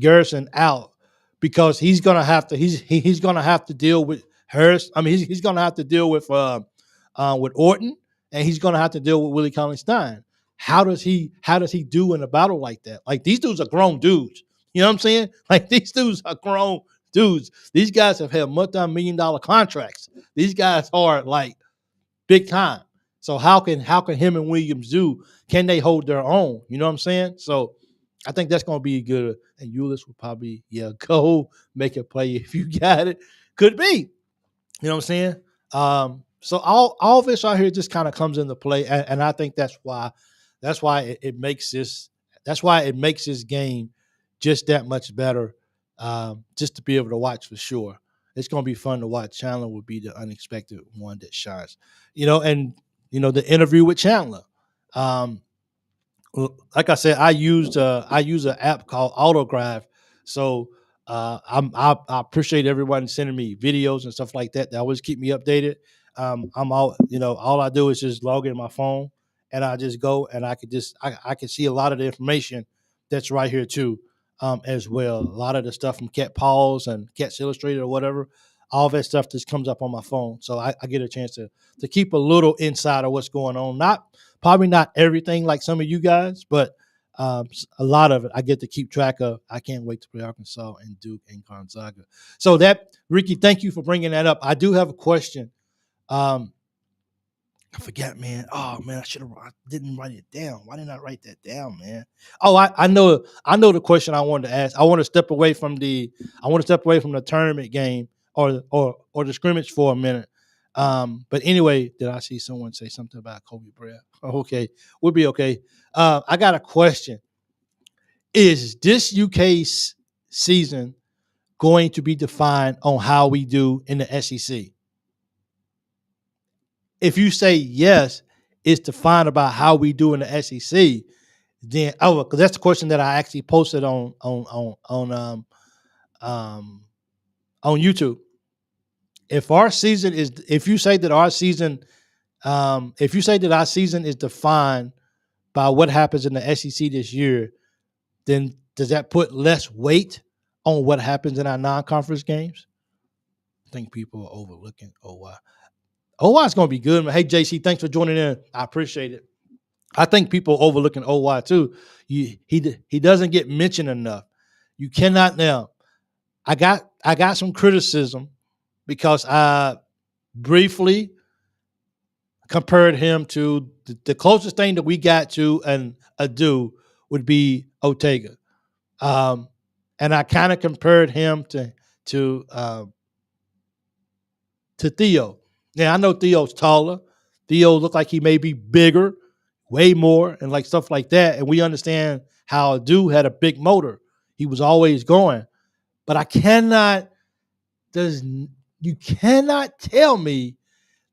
Garrison out because he's gonna have to deal with Harris. I mean, he's gonna have to deal with Orton, and he's gonna have to deal with Willie Cauley-Stein. How does he do in a battle like that? Like, these dudes are grown dudes. You know what I'm saying? Like, these dudes are grown dudes. These guys have had multi-million-dollar contracts. These guys are like big time. So how can him and Williams do? Can they hold their own? You know what I'm saying? So I think that's going to be good. And Ulis will probably, go make a play if you got it. Could be. You know what I'm saying? So all this out here just kind of comes into play, and I think that's why it makes this game just that much better. Just to be able to watch for sure. It's going to be fun to watch. Chandler will be the unexpected one that shines. The interview with Chandler. Like I said, I use an app called Autograph. So I appreciate everyone sending me videos and stuff like that. That always keep me updated. All I do is just log in my phone, and I just go, and I can see a lot of the information that's right here too, as well. A lot of the stuff from Cat Paws and Cats Illustrated or whatever, all that stuff just comes up on my phone. So I get a chance to keep a little insight of what's going on. Probably not everything like some of you guys, but a lot of it I get to keep track of. I can't wait to play Arkansas and Duke and Gonzaga. So Ricky, thank you for bringing that up. I do have a question. I forgot, man. Oh man, I didn't write it down. Why didn't I write that down, man? Oh, I know the question I wanted to ask. I want to step away from the tournament game or the scrimmage for a minute. But anyway, did I see someone say something about Kobe Bryant? Okay, we'll be okay. I got a question. Is this UK season going to be defined on how we do in the SEC? If you say yes, it's defined about how we do in the SEC, then because that's the question that I actually posted on YouTube. If you say that our season is defined by what happens in the SEC this year, then does that put less weight on what happens in our non-conference games? I think people are overlooking OY. OY is going to be good. Hey, JC, thanks for joining in. I appreciate it. I think people are overlooking OY too. He doesn't get mentioned enough. You cannot now. I got some criticism because I briefly compared him to the closest thing that we got to an Adu would be Ortega. And I kind of compared him to Theo. Now, I know Theo's taller. Theo looked like he may be bigger, way more, and like stuff like that. And we understand how Adu had a big motor. He was always going. But you cannot tell me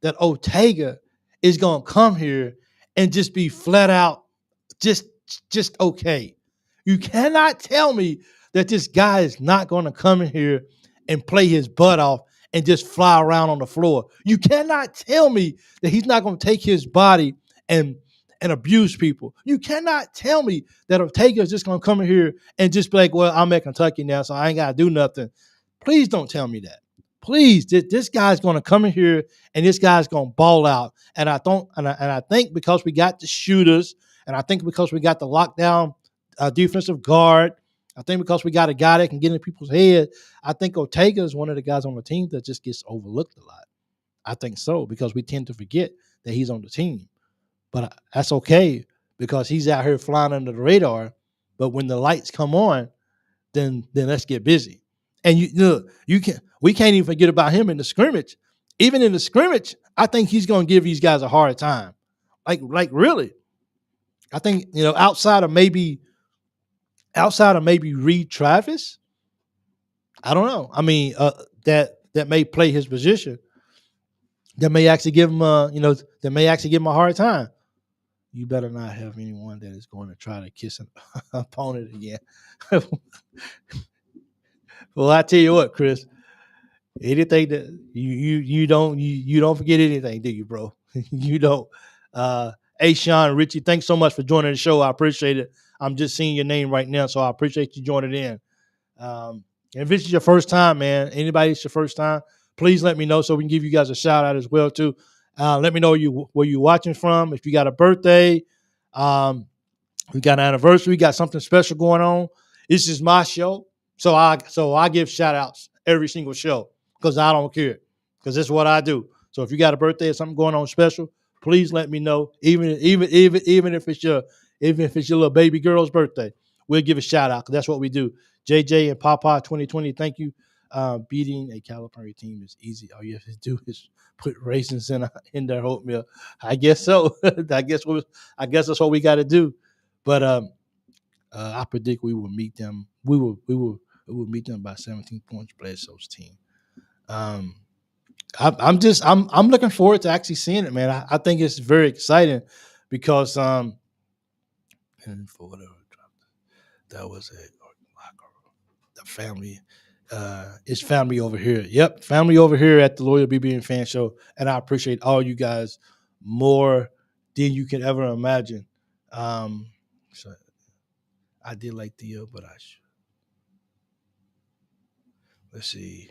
that Ortega is going to come here and just be flat out just okay. You cannot tell me that this guy is not going to come in here and play his butt off and just fly around on the floor. You cannot tell me that he's not going to take his body and abuse people. You cannot tell me that Ortega is just going to come in here and just be like, well, I'm at Kentucky now, so I ain't got to do nothing. Please don't tell me that. Please, this guy's going to come in here and this guy's going to ball out. And I think because we got the shooters And I think because we got the lockdown defensive guard, I think because we got a guy that can get in people's head, I think 𝐒𝐒𝐓 is one of the guys on the team that just gets overlooked a lot. I think so, because we tend to forget that he's on the team. But that's okay, because he's out here flying under the radar. But when the lights come on, then let's get busy. And we can't even forget about him in the scrimmage. Even in the scrimmage, I think he's going to give these guys a hard time. Like really. I think, outside of maybe Reed Travis, I don't know. I mean, that may play his position. That may actually give him a hard time. You better not have anyone that is going to try to kiss an opponent again. Well, I tell you what, Chris. Anything that you don't forget anything, do you, bro? You don't. Hey, Sean, Richie, thanks so much for joining the show. I appreciate it. I'm just seeing your name right now, so I appreciate you joining in. If this is your first time, man, anybody it's your first time, please let me know so we can give you guys a shout out as well too. Let me know where you're watching from. If you got a birthday, we got an anniversary, we got something special going on. This is my show, so I give shout outs every single show because I don't care, because that's what I do. So if you got a birthday or something going on special, please let me know. Even if it's your little baby girl's birthday, we'll give a shout out because that's what we do. JJ and Papa 2020, thank you. Beating a California team is easy. All you have to do is put raisins in their oatmeal. I guess so. I guess that's what we got to do. But I predict we will meet them. We will meet them by 17 points. Bledsoe's team. I'm looking forward to actually seeing it, man. I think it's very exciting because and for whatever that was the family. It's family over here. Yep, family over here at the Loyal BBN Fan Show, and I appreciate all you guys more than you can ever imagine. So I did like Theo, but let's see.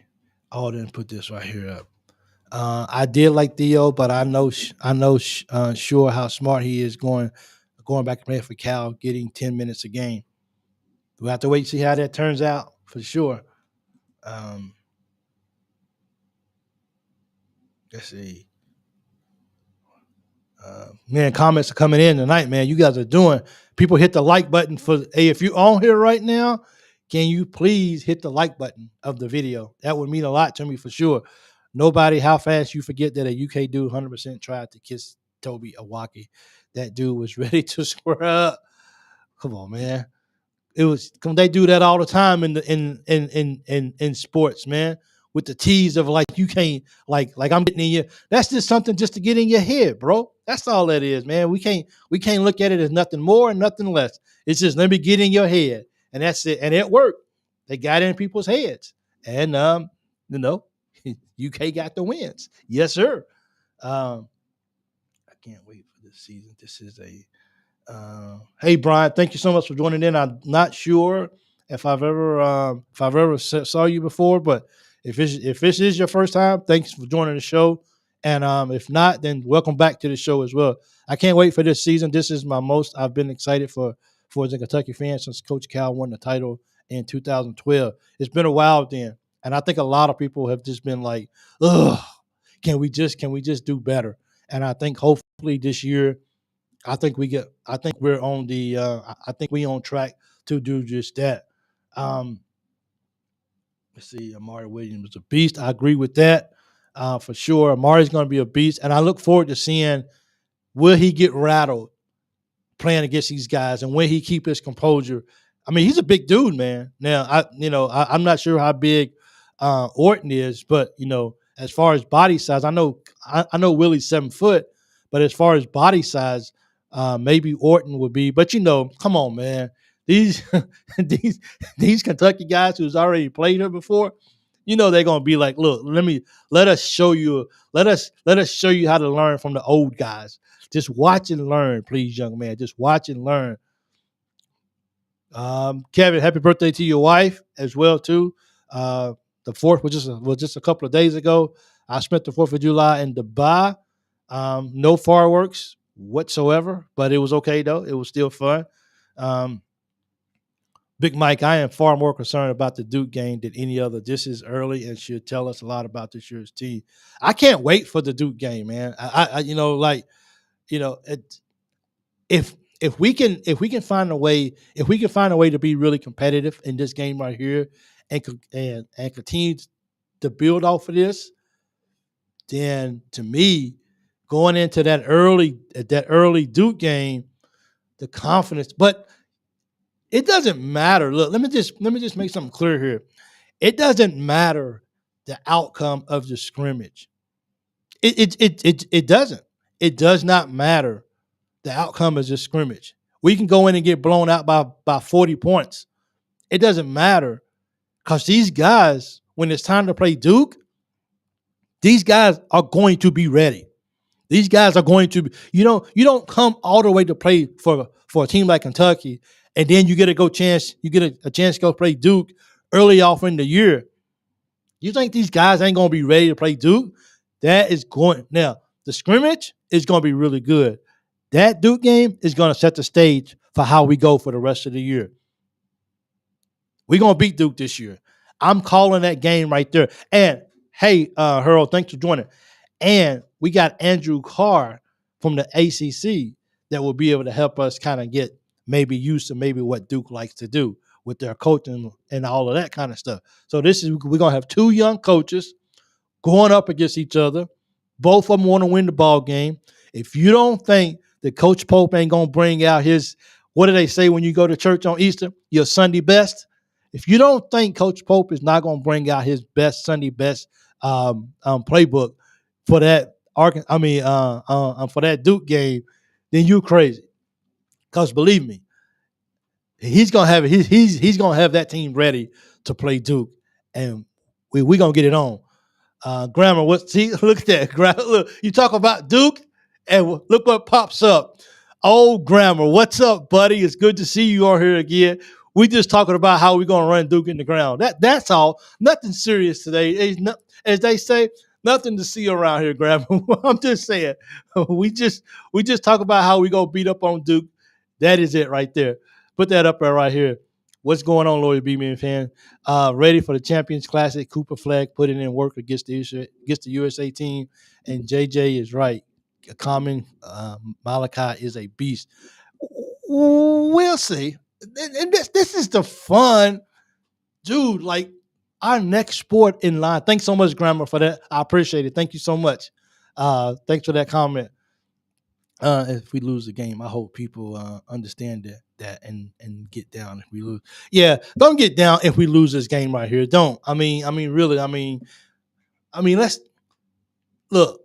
Oh, I didn't put this right here up. I did like Theo, but I know sure how smart he is going back to play for Cal, getting 10 minutes a game. We'll have to wait and see how that turns out for sure. Let's see. Man, comments are coming in tonight, man. You guys are doing. People hit the like button hey, if you're on here right now, can you please hit the like button of the video? That would mean a lot to me for sure. Nobody, how fast you forget that a UK dude 100% tried to kiss 𝐂𝐫𝐿. That dude was ready to square up. Come on, man. They do that all the time in sports, man. With the tease of like you can't like I'm getting in your. That's just something just to get in your head, bro. That's all that is, man. We can't look at it as nothing more and nothing less. It's just let me get in your head, and that's it. And it worked. They got in people's heads, and UK got the wins. Yes, sir. I can't wait for this season. This is hey Brian, thank you so much for joining in. I'm not sure if I've ever saw you before, but if this is your first time, thanks for joining the show. And if not, then welcome back to the show as well. I can't wait for this season. This is my most I've been excited for as a Kentucky fan since Coach Cal won the title in 2012. It's been a while then, and I think a lot of people have just been like, "Ugh, can we just do better?" And I think hopefully this year, I think we're on the. I think we on track to do just that. Let's see. Amari Williams is a beast. I agree with that for sure. Amari's going to be a beast, and I look forward to seeing will he get rattled playing against these guys, and will he keep his composure. I mean, he's a big dude, man. Now, I'm not sure how big Orton is, but as far as body size, I know Willie's 7 foot, but as far as body size, maybe Orton would be. But come on, man. These these Kentucky guys who's already played here before, they're gonna be like, look, let us show you how to learn from the old guys. Just watch and learn, please, young man. Just watch and learn. Kevin, happy birthday to your wife as well too. The 4th was just a couple of days ago. I spent the 4th of July in Dubai. No fireworks. whatsoever, but it was okay though. It was still fun. Um, Big Mike, I am far more concerned about the Duke game than any other. This is early and should tell us a lot about this year's team. I can't wait for the Duke game, man. It, if we can find a way, to be really competitive in this game right here, and continue to build off of this, then to me, going into that early Duke game, the confidence. But it doesn't matter. Look, let me just make something clear here. It doesn't matter the outcome of the scrimmage. It doesn't. It does not matter the outcome of the scrimmage. We can go in and get blown out by 40 points. It doesn't matter because these guys, when it's time to play Duke, these guys are going to be ready. These guys are going to be, you don't come all the way to play for a team like Kentucky, and then you get a chance to go play Duke early off in the year. You think these guys ain't going to be ready to play Duke? Now, the scrimmage is going to be really good. That Duke game is going to set the stage for how we go for the rest of the year. We're going to beat Duke this year. I'm calling that game right there. And, hey, Harold, thanks for joining. And we got Andrew Carr from the ACC that will be able to help us kind of get maybe used to maybe what Duke likes to do with their coaching and all of that kind of stuff. So we're going to have two young coaches going up against each other. Both of them want to win the ball game. If you don't think that Coach Pope ain't going to bring out his, what do they say when you go to church on Easter? Your Sunday best. If you don't think Coach Pope is not going to bring out his best Sunday best playbook for that for that Duke game, then you crazy. Because believe me, he's gonna have he's gonna have that team ready to play Duke, and we gonna get it on. Grammar, look at that. Look, you talk about Duke, and look what pops up. Oh, Grammar, what's up, buddy? It's good to see you on here again. We just talking about how we're gonna run Duke in the ground. That's all. Nothing serious today. As they say, nothing to see around here, Grammar. I'm just saying. We just talk about how we gonna beat up on Duke. That is it right there. Put that up there right here. What's going on, Lloyd B-Man fan? Ready for the Champions Classic. Cooper Flag putting in work against the USA team. And JJ is right. 𝐒𝐶𝐁𝐒𝐒𝐑𝐈𝐏𝐓 is a beast. We'll see. And this is the fun. Dude, like our next sport in line. Thanks so much, Grammar, for that. I appreciate it. Thank you so much. Thanks for that comment. If we lose the game, I hope people understand that and get down if we lose. Yeah, don't get down if we lose this game right here. Don't. I mean, really. Let's look.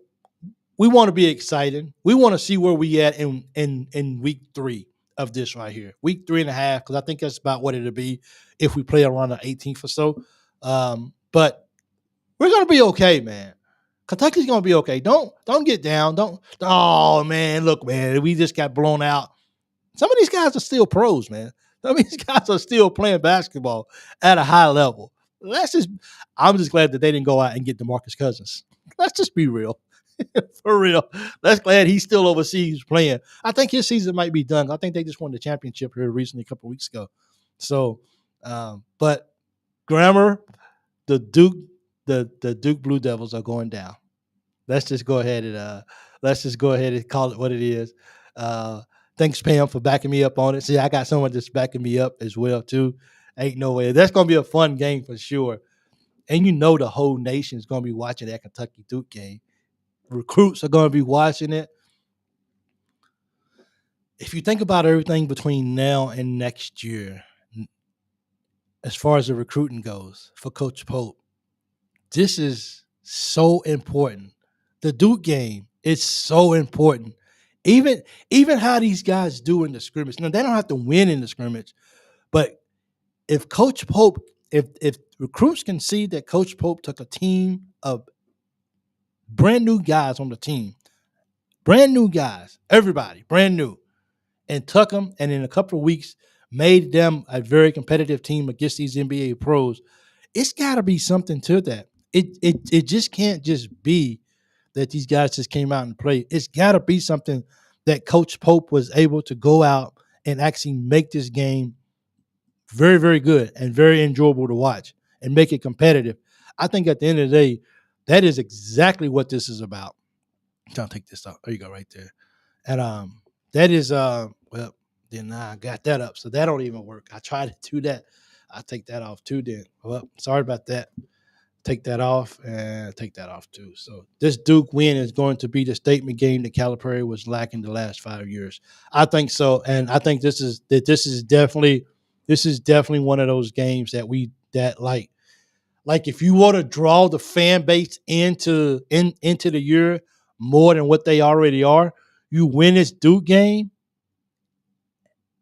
We want to be excited. We want to see where we at in week 3 of this right here. Week 3.5, because I think that's about what it'll be if we play around the 18th or so. But we're gonna be okay, man. Kentucky's gonna be okay. Don't get down. Oh man, look, man, we just got blown out. Some of these guys are still pros, man. Some of these guys are still playing basketball at a high level. I'm just glad that they didn't go out and get DeMarcus Cousins. Let's just be real. For real. Let's glad he's still overseas playing. I think his season might be done. I think they just won the championship here recently, a couple of weeks ago. So, but Grammar, the Duke Blue Devils are going down. Let's just go ahead and call it what it is. Thanks, Pam, for backing me up on it. See, I got someone that's backing me up as well, too. Ain't no way. That's going to be a fun game for sure. And the whole nation is going to be watching that Kentucky Duke game. Recruits are going to be watching it. If you think about everything between now and next year, as far as the recruiting goes for Coach Pope, this is so important. The Duke game is so important. Even how these guys do in the scrimmage. Now, they don't have to win in the scrimmage, but if Coach Pope, if recruits can see that Coach Pope took a team of brand new guys on the team, brand new guys, everybody, brand new, and took them, and in a couple of weeks made them a very competitive team against these NBA pros, it's got to be something to that. It just can't just be that these guys just came out and played. It's got to be something that Coach Pope was able to go out and actually make this game very, very good and very enjoyable to watch and make it competitive. I think at the end of the day, that is exactly what this is about. I'm trying to take this off. There you go, right there. And that is well, then I got that up. So that don't even work. I tried to do that. I take that off too then. Well, sorry about that. Take that off and take that off too. So this Duke win is going to be the statement game that Calipari was lacking the last 5 years. I think so, and I think this is definitely one of those games that like if you want to draw the fan base into the year more than what they already are, you win this Duke game,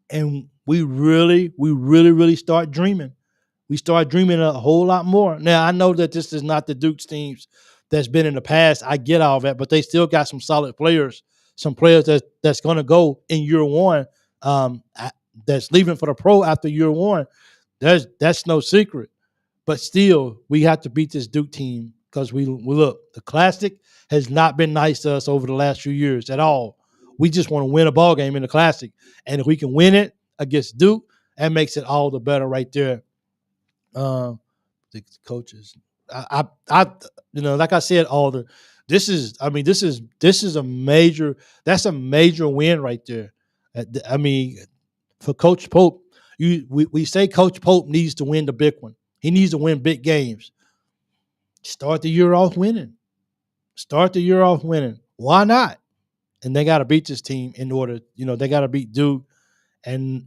and we really start dreaming. We start dreaming a whole lot more. Now, I know that this is not the Duke's teams that's been in the past. I get all that, but they still got some solid players, some players that's going to go in year one, that's leaving for the pro after year one. That's no secret. But still, we have to beat this Duke team because we look, the Classic has not been nice to us over the last few years at all. We just want to win a ball game in the Classic. And if we can win it against Duke, that makes it all the better right there. The coaches, I like I said, this is a major, that's a major win right there. I mean, for Coach Pope, we say Coach Pope needs to win the big one. He needs to win big games. Start the year off winning. Why not? And they got to beat this team in order, they got to beat Duke, and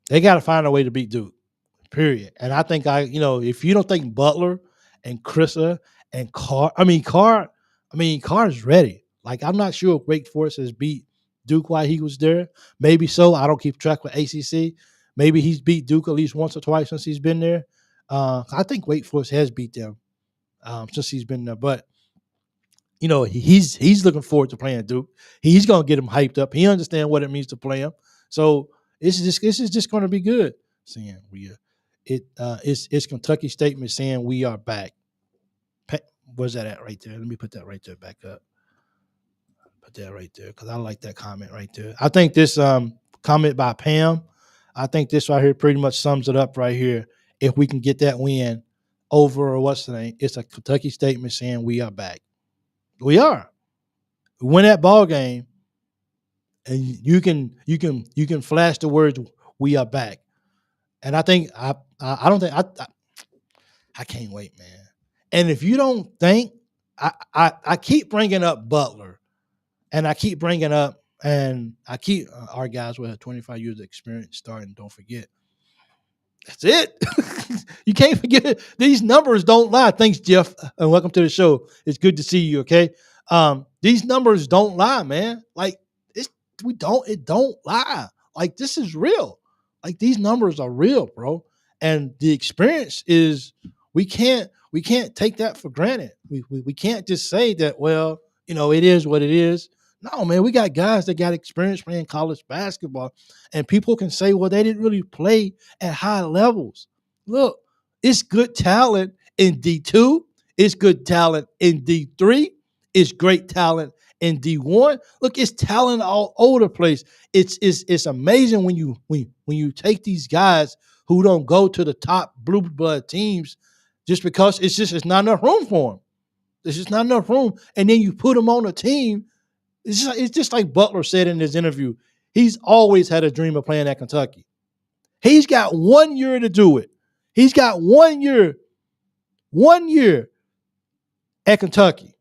they got to find a way to beat Duke. Period. And I think if you don't think Butler and Chrissa and Carr's ready. Like, I'm not sure if Wake Forest has beat Duke while he was there. Maybe so. I don't keep track with ACC. Maybe he's beat Duke at least once or twice since he's been there. I think Wake Forest has beat them since he's been there. But he's looking forward to playing Duke. He's gonna get him hyped up. He understands what it means to play him. So this is just going to be good. Saying it's Kentucky statement saying we are back. Where's that at right there? Let me put that right there back up. Put that right there because I like that comment right there. I think this comment by Pam, I think this right here pretty much sums it up right here. If we can get that win over, what's the name? It's a Kentucky statement saying we are back. We are. We win that ball game, and you can flash the words "we are back." And I think I can't wait, man. And if you don't think, I keep bringing up Butler, and I keep bringing up, and I keep our guys with 25 years of experience starting. Don't forget. That's it. You can't forget it. These numbers don't lie. Thanks, Jeff, and welcome to the show. It's good to see you. Okay, these numbers don't lie, man. Like it don't lie. Like this is real. Like these numbers are real, bro. And the experience is we can't take that for granted. We can't just say that. Well, it is what it is. No, man, we got guys that got experience playing college basketball, and people can say, well, they didn't really play at high levels. Look, it's good talent in D2. It's good talent in D3. It's great talent in D1. Look, it's talent all over the place. It's amazing when you take these guys who don't go to the top blue blood teams just because it's not enough room for them. There's just not enough room, and then you put them on a team. It's just like Butler said in his interview. He's always had a dream of playing at Kentucky. He's got 1 year to do it. He's got 1 year at Kentucky.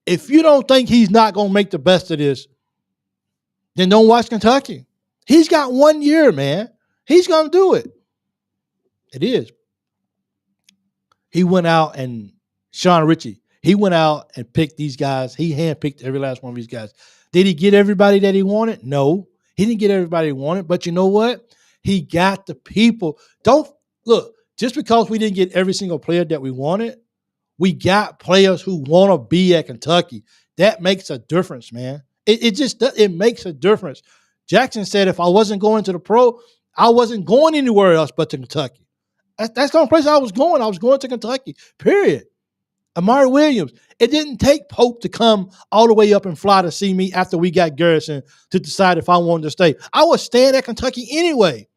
If you don't think he's not going to make the best of this, then don't watch Kentucky. He's got 1 year, man. He's going to do it. It is. He went out and Sean Ritchie, he went out and picked these guys. He handpicked every last one of these guys. Did he get everybody that he wanted? No. He didn't get everybody he wanted. But you know what? He got the people. Don't look, just because we didn't get every single player that we wanted, we got players who want to be at Kentucky. That makes a difference, man. It makes a difference. Jackson said if I wasn't going to the pro, I wasn't going anywhere else but to Kentucky. That's the only place I was going. I was going to Kentucky, period. Amari Williams. It didn't take Pope to come all the way up and fly to see me after we got Garrison to decide if I wanted to stay. I was staying at Kentucky anyway.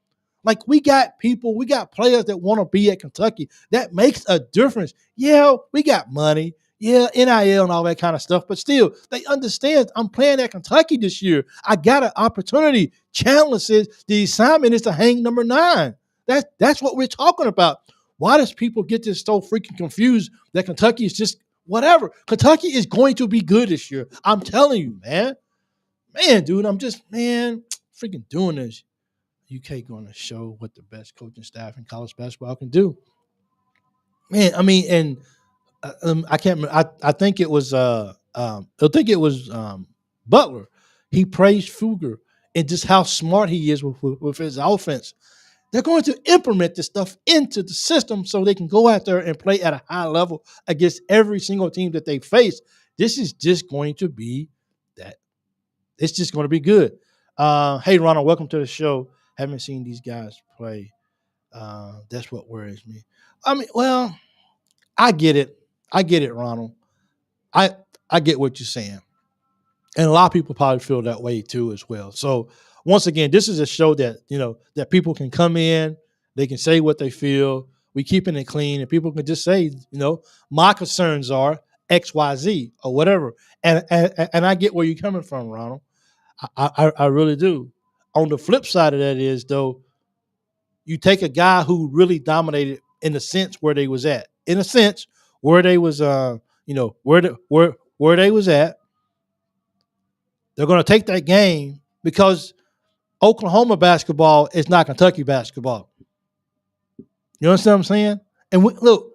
Like, we got people, we got players that want to be at Kentucky. That makes a difference. Yeah, we got money. Yeah, NIL and all that kind of stuff. But still, they understand I'm playing at Kentucky this year. I got an opportunity. Chandler says the assignment is to hang number 9. That's what we're talking about. Why does people get this so freaking confused that Kentucky is just whatever? Kentucky is going to be good this year. I'm telling you, man. Man, dude, I'm just, freaking doing this. UK going to show what the best coaching staff in college basketball can do. Man, I mean, and I can't remember. I think it was Butler. He praised Fugger and just how smart he is with his offense. They're going to implement this stuff into the system so they can go out there and play at a high level against every single team that they face. This is just going to be that. It's just going to be good. Hey, Ronald, welcome to the show. Haven't seen these guys play. That's what worries me. I mean, well, I get it. I get it, Ronald. I get what you're saying. And a lot of people probably feel that way too as well. So once again, this is a show that, that people can come in, they can say what they feel. We keeping it clean, and people can just say, my concerns are XYZ or whatever. And I get where you're coming from, Ronald. I really do. On the flip side of that is, though, you take a guy who really dominated in the sense where they was at. In a sense, where they was where they was at. They're going to take that game because Oklahoma basketball is not Kentucky basketball. You understand what I'm saying? And look,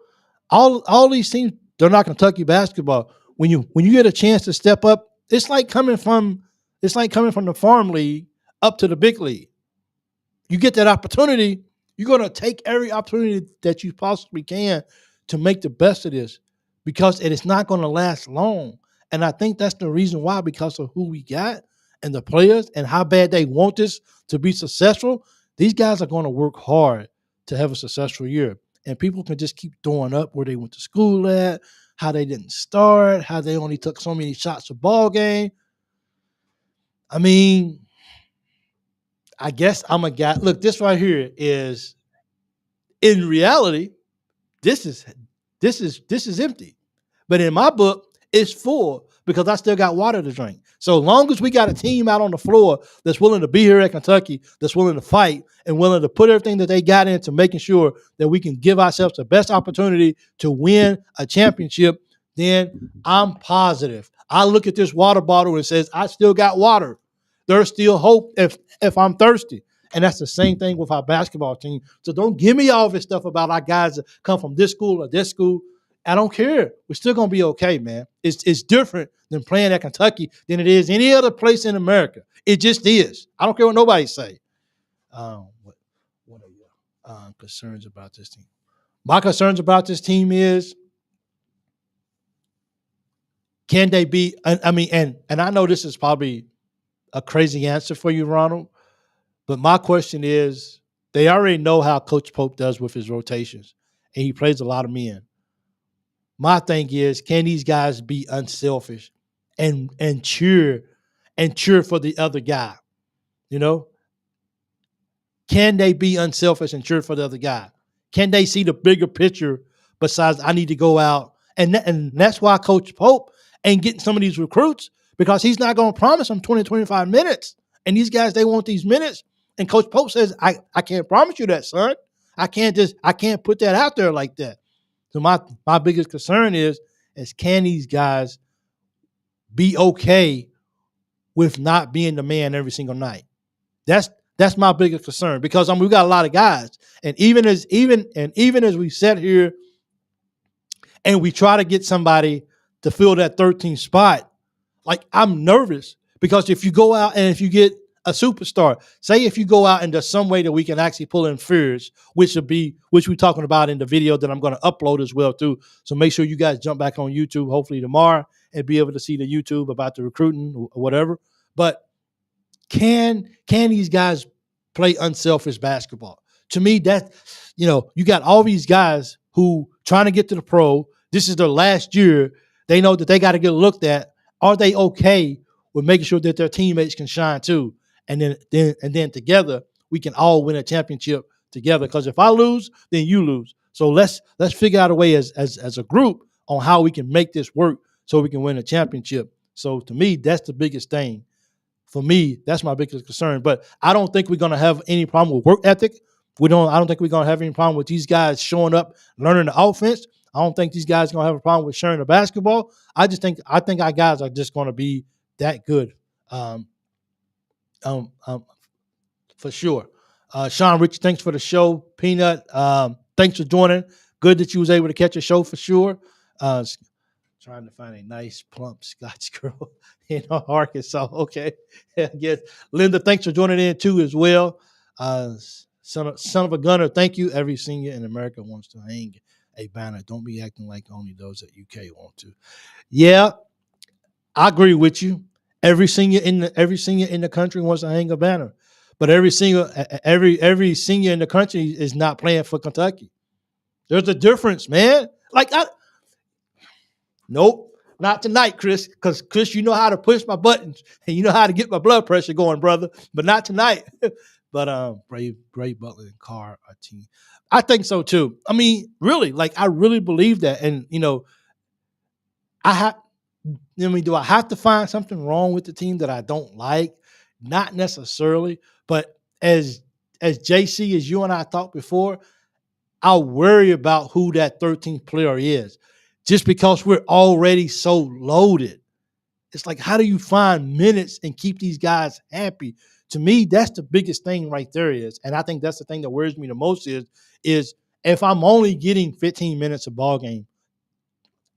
all these teams, they're not Kentucky basketball. When you get a chance to step up, it's like coming from the farm league up to the big league. You get that opportunity, you're going to take every opportunity that you possibly can to make the best of this, because it is not going to last long. And I think that's the reason why, because of who we got and the players and how bad they want this to be successful. These guys are going to work hard to have a successful year. And people can just keep throwing up where they went to school at, how they didn't start, how they only took so many shots a ball game. I mean, I guess I'm a guy. Look, this right here is, in reality, this is empty. But in my book, it's full because I still got water to drink. So long as we got a team out on the floor that's willing to be here at Kentucky, that's willing to fight and willing to put everything that they got into making sure that we can give ourselves the best opportunity to win a championship, then I'm positive. I look at this water bottle and it says, I still got water. There's still hope if I'm thirsty. And that's the same thing with our basketball team. So don't give me all this stuff about our guys that come from this school or this school. I don't care. We're still going to be okay, man. It's different than playing at Kentucky than it is any other place in America. It just is. I don't care what nobody say. What are your concerns about this team? My concerns about this team is, can they be, and I know this is probably a crazy answer for you, Ronald, but my question is, they already know how Coach Pope does with his rotations, and he plays a lot of men. My thing is, can these guys be unselfish and cheer for the other guy? Can they be unselfish and cheer for the other guy? Can they see the bigger picture besides I need to go out? And that's why Coach Pope ain't getting some of these recruits, because he's not going to promise them 20, 25 minutes. And these guys, they want these minutes. And Coach Pope says, I can't promise you that, son. I can't put that out there like that. So my biggest concern is can these guys be okay with not being the man every single night? That's my biggest concern, because we got a lot of guys, and even as we sit here and we try to get somebody to fill that 13th spot, like, I'm nervous, because if you go out and if you get a superstar, say if you go out and there's some way that we can actually pull in Fears, which we're talking about in the video that I'm going to upload as well too. So make sure you guys jump back on YouTube, hopefully tomorrow, and be able to see the YouTube about the recruiting or whatever. But can these guys play unselfish basketball? To me, that, you got all these guys who trying to get to the pro. this is their last year. They know that they got to get looked at. Are they okay with making sure that their teammates can shine too? And then together we can all win a championship together. Because if I lose, then you lose. So let's figure out a way as a group on how we can make this work so we can win a championship. So to me, that's the biggest thing. For me, that's my biggest concern. But I don't think we're gonna have any problem with work ethic. I don't think we're gonna have any problem with these guys showing up, learning the offense. I don't think these guys are gonna have a problem with sharing the basketball. I think our guys are just gonna be that good. Um, um, um, for sure. Sean Rich, thanks for the show. Peanut, thanks for joining. Good that you was able to catch a show for sure. Trying to find a nice, plump Scotch girl in Arkansas. Okay. Yes. Linda, thanks for joining in too as well. Son of a gunner, thank you. Every senior in America wants to hang a banner. Don't be acting like only those at UK want to. Yeah, I agree with you. Every senior in the country wants to hang a banner, but every senior in the country is not playing for Kentucky. There's a difference, man. Nope, not tonight, Chris. Because Chris, you know how to push my buttons and you know how to get my blood pressure going, brother. But not tonight. But Brave Butler and Carr are team. I think so too. I mean, really, I really believe that. And do I have to find something wrong with the team that I don't like? Not necessarily, but as JC, as you and I talked before, I worry about who that 13th player is, just because we're already so loaded. It's like, how do you find minutes and keep these guys happy? To me, that's the biggest thing right there is, and I think that's the thing that worries me the most is if I'm only getting 15 minutes a ball game,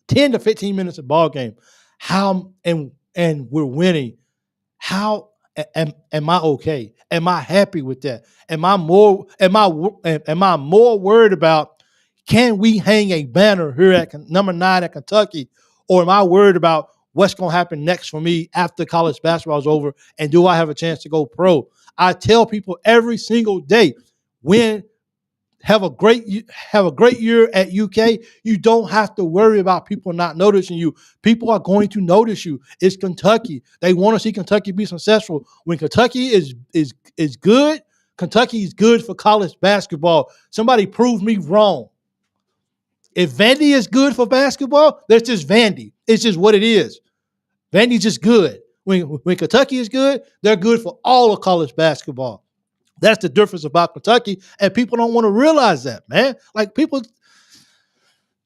10 to 15 minutes a ball game, how and we're winning, how am I okay? Am I happy with that? Am I more worried about, can we hang a banner here at number 9 at Kentucky, or am I worried about what's going to happen next for me after college basketball is over, and do I have a chance to go pro? I tell people every single day, have a great year at UK. You don't have to worry about people not noticing you. People are going to notice you. It's Kentucky. They want to see Kentucky be successful. When Kentucky is good, Kentucky is good for college basketball. Somebody prove me wrong. If Vandy is good for basketball, that's just Vandy. It's just what it is. Vandy's just good. When Kentucky is good, they're good for all of college basketball. That's the difference about Kentucky, and people don't want to realize that, man.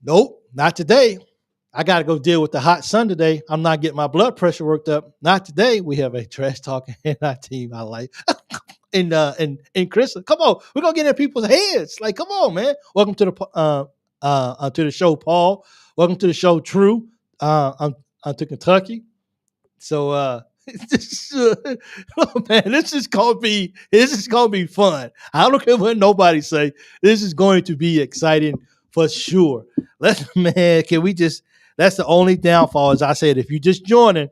Nope, not today. I got to go deal with the hot sun today. I'm not getting my blood pressure worked up. Not today. We have a trash talking in our team. I like. And Chris, come on, we're gonna get in people's heads. Come on, man. Welcome to the show, Paul. Welcome to the show, True. I'm to Kentucky. So oh man, this is gonna be fun. I don't care what nobody say. This is going to be exciting for sure. That's the only downfall, as I said, if you just joining,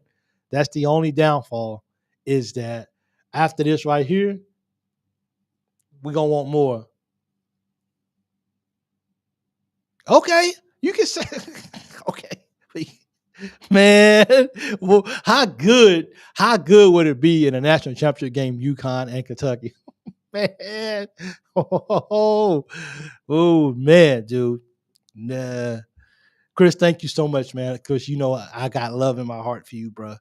that's the only downfall, is that after this right here, we're gonna want more. Okay, you can say okay. Man, well, how good would it be in a national championship game, UConn and Kentucky? Man, oh man, dude. Nah, Chris, thank you so much, man. Because I got love in my heart for you, bro.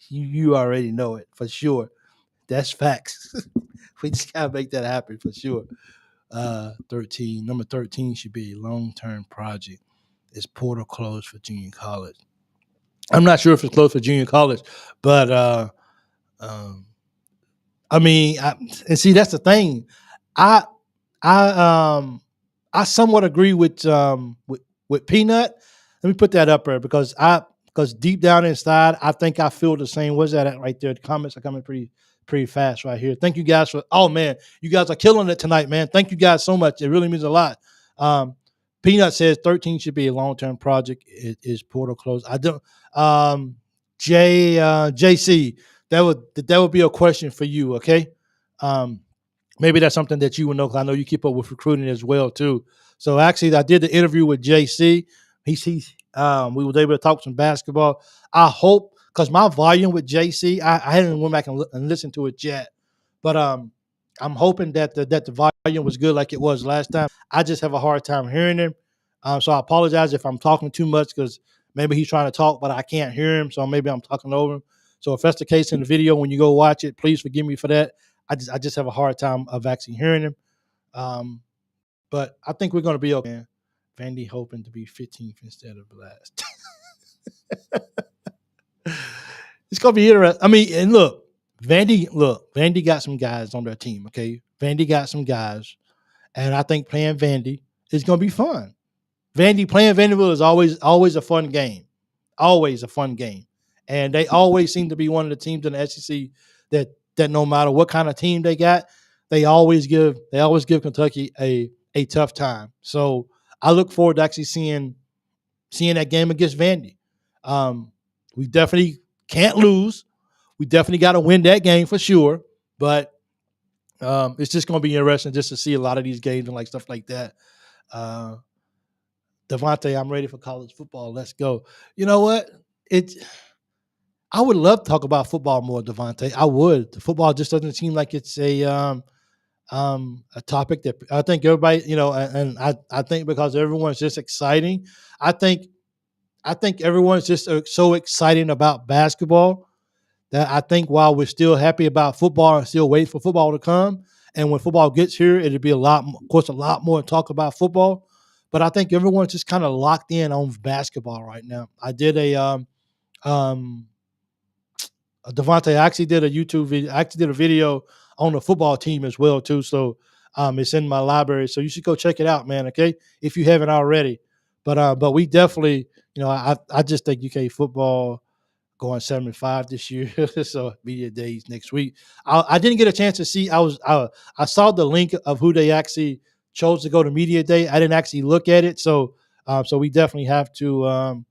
You already know it for sure. That's facts. We just gotta make that happen for sure. 13, number 13 should be a long-term project. It's portal closed for junior college. I'm not sure if it's closed for junior college, but I mean, and see, that's the thing. I somewhat agree with Peanut. Let me put that up there because deep down inside, I think I feel the same. What's that at right there? The comments are coming pretty fast right here. Thank you guys oh man, you guys are killing it tonight, man. Thank you guys so much. It really means a lot. Peanut says 13 should be a long-term project. It is portal closed. I don't. JC, that would be a question for you. Okay. Maybe that's something that you would know, because I know you keep up with recruiting as well too. So actually, I did the interview with JC. We was able to talk some basketball. I hope because my volume with JC, I hadn't went back and listened to it yet, but I'm hoping that the volume was good like it was last time. I just have a hard time hearing him, so I apologize if I'm talking too much because maybe he's trying to talk but I can't hear him, so maybe I'm talking over him. So if that's the case in the video when you go watch it, please forgive me for that. I just have a hard time of actually hearing him. Um, but I think we're going to be okay. Man. Vandy hoping to be 15th instead of last. It's going to be interesting. I mean, and Vandy got some guys on their team, okay? Vandy got some guys, and I think playing Vandy is going to be fun. Playing Vanderbilt is always a fun game. Always a fun game. And they always seem to be one of the teams in the SEC that no matter what kind of team they got, they always give Kentucky a tough time. So I look forward to actually seeing that game against Vandy. We definitely can't lose. We definitely got to win that game for sure. But it's just going to be interesting just to see a lot of these games and like stuff like that. Devontae, I'm ready for college football. Let's go. You know what? I would love to talk about football more, Devontae. I would. The football just doesn't seem like it's a topic that I think everybody, and I think because everyone's just exciting. I think everyone's just so exciting about basketball that I think while we're still happy about football and still wait for football to come, and when football gets here, it'll be a lot more talk about football. But I think everyone's just kind of locked in on basketball right now. I did Devontae, I actually did a YouTube video. I actually did a video on the football team as well too. So it's in my library. So you should go check it out, man. Okay, if you haven't already. But we definitely, I just think UK football going 7-5 this year. So media days next week. I didn't get a chance to see. I saw the link of who they actually chose to go to media day. I didn't actually look at it. So we definitely have to.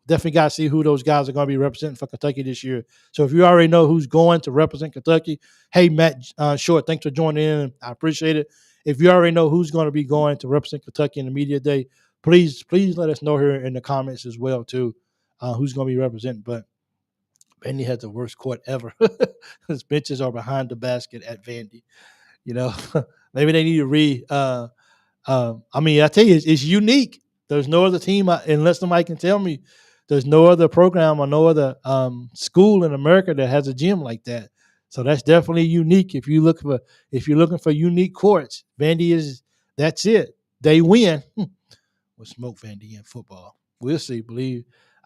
Definitely got to see who those guys are going to be representing for Kentucky this year. So if you already know who's going to represent Kentucky, hey, Matt Short, thanks for joining in. I appreciate it. If you already know who's going to be going to represent Kentucky in the media day, please let us know here in the comments as well, too, who's going to be representing. But Vandy has the worst court ever. His benches are behind the basket at Vandy. Maybe they need to I tell you, it's unique. There's no other team, unless somebody can tell me, there's no other program or no other school in America that has a gym like that. So that's definitely unique. If you're looking for unique courts, Vandy that's it. They win. We'll smoke Vandy in football. We'll see.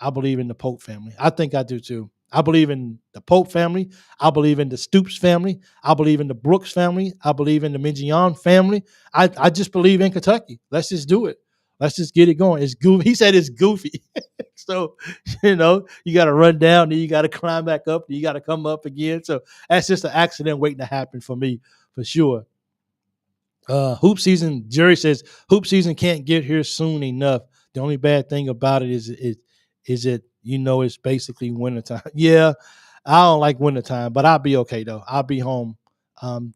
I believe in the Pope family. I think I do too. I believe in the Pope family. I believe in the Stoops family. I believe in the Brooks family. I believe in the Minjian family. I just believe in Kentucky. Let's just do it. Let's just get it going. It's goofy. He said it's goofy. So, you got to run down, then you got to climb back up, then you got to come up again. So that's just an accident waiting to happen for me, for sure. Hoop season, Jerry says, hoop season can't get here soon enough. The only bad thing about it is it's basically wintertime. Yeah, I don't like wintertime, but I'll be okay though. I'll be home